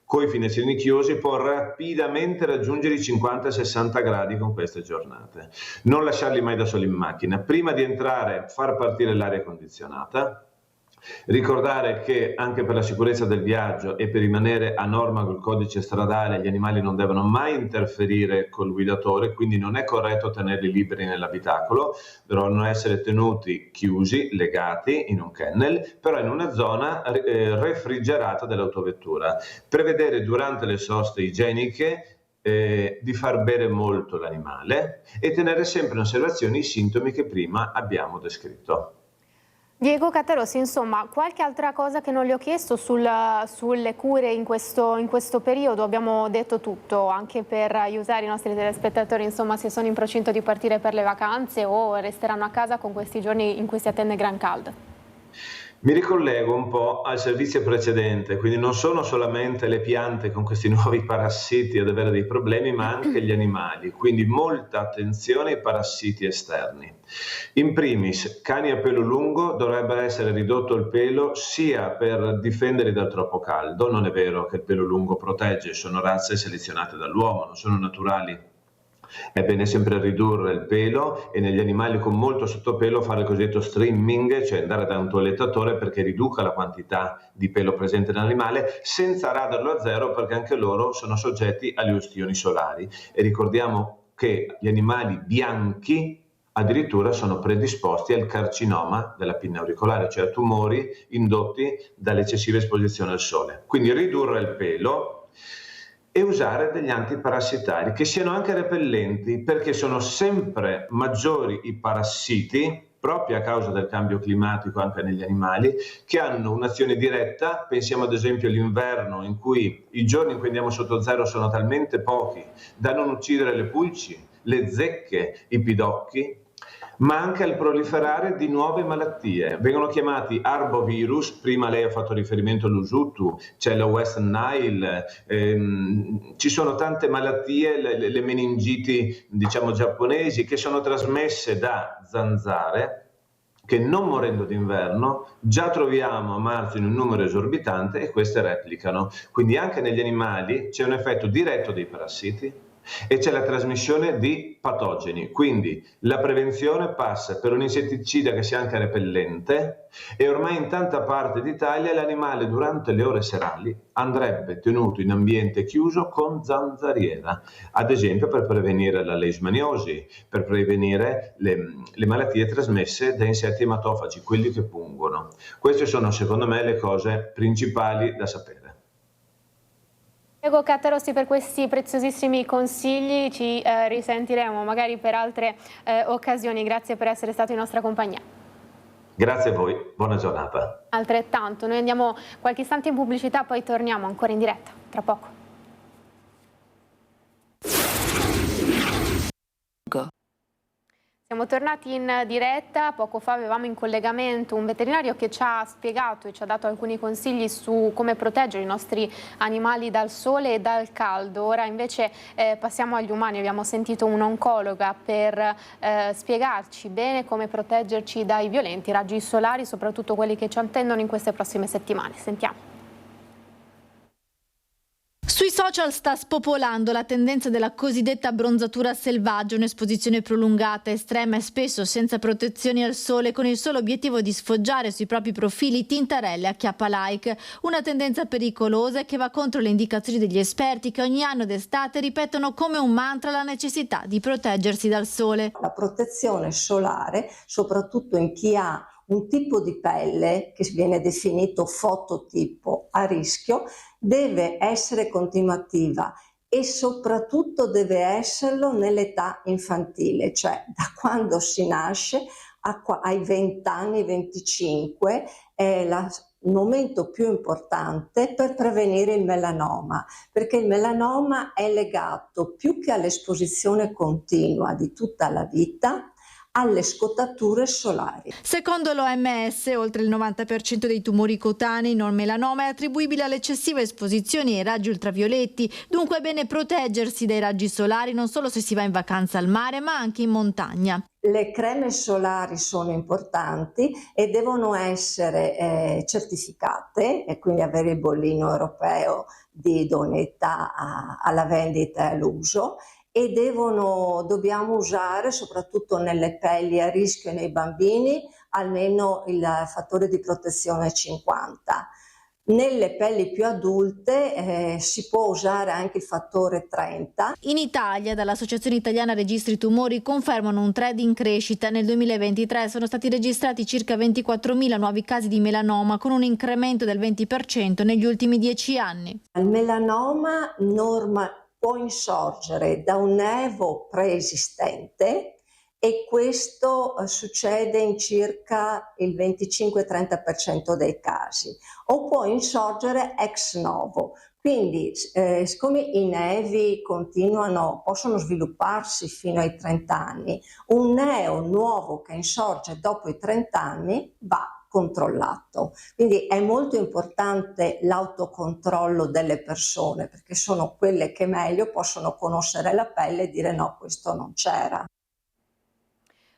coi finestrini chiusi può rapidamente raggiungere i 50-60 gradi con queste giornate. Non lasciarli mai da soli in macchina, prima di entrare far partire l'aria condizionata. Ricordare che anche per la sicurezza del viaggio e per rimanere a norma col codice stradale gli animali non devono mai interferire col guidatore, quindi non è corretto tenerli liberi nell'abitacolo, dovranno essere tenuti chiusi, legati in un kennel, però in una zona refrigerata dell'autovettura. Prevedere durante le soste igieniche di far bere molto l'animale e tenere sempre in osservazione i sintomi che prima abbiamo descritto. Diego Caterossi, insomma, qualche altra cosa che non le ho chiesto sulle cure in questo periodo? Abbiamo detto tutto, anche per aiutare i nostri telespettatori, insomma, se sono in procinto di partire per le vacanze o resteranno a casa con questi giorni in cui si attende gran caldo. Mi ricollego un po' al servizio precedente, quindi non sono solamente le piante con questi nuovi parassiti ad avere dei problemi, ma anche gli animali, quindi molta attenzione ai parassiti esterni. In primis, cani a pelo lungo dovrebbe essere ridotto il pelo sia per difenderli dal troppo caldo, non è vero che il pelo lungo protegge, sono razze selezionate dall'uomo, non sono naturali. È bene sempre ridurre il pelo e negli animali con molto sottopelo fare il cosiddetto trimming, cioè andare da un toilettatore perché riduca la quantità di pelo presente nell'animale senza raderlo a zero, perché anche loro sono soggetti alle ustioni solari. E ricordiamo che gli animali bianchi addirittura sono predisposti al carcinoma della pinna auricolare, cioè a tumori indotti dall'eccessiva esposizione al sole. Quindi ridurre il pelo e usare degli antiparassitari che siano anche repellenti, perché sono sempre maggiori i parassiti, proprio a causa del cambio climatico anche negli animali, che hanno un'azione diretta. Pensiamo ad esempio all'inverno, in cui i giorni in cui andiamo sotto zero sono talmente pochi da non uccidere le pulci, le zecche, i pidocchi, ma anche al proliferare di nuove malattie. Vengono chiamati arbovirus, prima lei ha fatto riferimento all'Usutu, c'è la West Nile, ci sono tante malattie, le meningiti diciamo giapponesi, che sono trasmesse da zanzare, che non morendo d'inverno già troviamo a marzo in un numero esorbitante e queste replicano. Quindi anche negli animali c'è un effetto diretto dei parassiti e c'è la trasmissione di patogeni, quindi la prevenzione passa per un insetticida che sia anche repellente, e ormai in tanta parte d'Italia l'animale durante le ore serali andrebbe tenuto in ambiente chiuso con zanzariera, ad esempio per prevenire la leishmaniosi, per prevenire le malattie trasmesse da insetti ematofagi, quelli che pungono. Queste sono secondo me le cose principali da sapere. Diego Caterossi, per questi preziosissimi consigli, ci risentiremo magari per altre occasioni. Grazie per essere stato in nostra compagnia. Grazie a voi, buona giornata. Altrettanto, noi andiamo qualche istante in pubblicità, poi torniamo ancora in diretta, tra poco. Siamo tornati in diretta, poco fa avevamo in collegamento un veterinario che ci ha spiegato e ci ha dato alcuni consigli su come proteggere i nostri animali dal sole e dal caldo. Ora invece passiamo agli umani, abbiamo sentito un'oncologa per spiegarci bene come proteggerci dai violenti raggi solari, soprattutto quelli che ci attendono in queste prossime settimane. Sentiamo. Sui social sta spopolando la tendenza della cosiddetta abbronzatura selvaggia, un'esposizione prolungata, estrema e spesso senza protezioni al sole, con il solo obiettivo di sfoggiare sui propri profili tintarelle a chiappa like. Una tendenza pericolosa che va contro le indicazioni degli esperti, che ogni anno d'estate ripetono come un mantra la necessità di proteggersi dal sole. La protezione solare, soprattutto in chi ha un tipo di pelle che viene definito fototipo a rischio, deve essere continuativa e soprattutto deve esserlo nell'età infantile, cioè da quando si nasce ai 20 anni, 25, è il momento più importante per prevenire il melanoma, perché il melanoma è legato più che all'esposizione continua di tutta la vita alle scottature solari. Secondo l'OMS, oltre il 90% dei tumori cutanei non melanoma è attribuibile all'eccessiva esposizione ai raggi ultravioletti, dunque è bene proteggersi dai raggi solari non solo se si va in vacanza al mare, ma anche in montagna. Le creme solari sono importanti e devono essere certificate e quindi avere il bollino europeo di idoneità alla vendita e all'uso, e dobbiamo usare soprattutto nelle pelli a rischio e nei bambini almeno il fattore di protezione 50. Nelle pelli più adulte si può usare anche il fattore 30. In Italia, dall'Associazione Italiana Registri Tumori, confermano un trend in crescita. Nel 2023 sono stati registrati circa 24.000 nuovi casi di melanoma, con un incremento del 20% negli ultimi 10 anni. Il melanoma può insorgere da un nevo preesistente e questo succede in circa il 25-30% dei casi, o può insorgere ex novo. Quindi siccome i nevi possono svilupparsi fino ai 30 anni, un neo nuovo che insorge dopo i 30 anni va controllato. Quindi è molto importante l'autocontrollo delle persone, perché sono quelle che meglio possono conoscere la pelle e dire no, questo non c'era.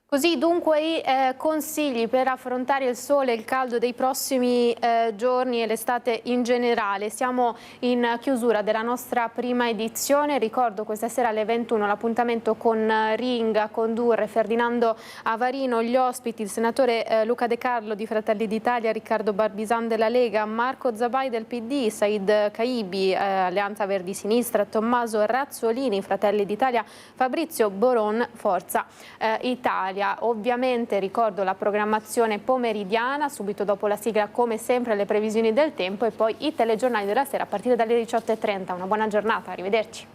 Così dunque i consigli per affrontare il sole e il caldo dei prossimi giorni e l'estate in generale. Siamo in chiusura della nostra prima edizione. Ricordo questa sera alle 21 l'appuntamento con Ring a condurre Ferdinando Avarino, gli ospiti il senatore Luca De Carlo di Fratelli d'Italia, Riccardo Barbisan della Lega, Marco Zabai del PD, Said Caibi, Alleanza Verdi Sinistra, Tommaso Razzolini, Fratelli d'Italia, Fabrizio Boron, Forza Italia. Ovviamente ricordo la programmazione pomeridiana, subito dopo la sigla come sempre le previsioni del tempo e poi i telegiornali della sera a partire dalle 18:30. Una buona giornata, arrivederci.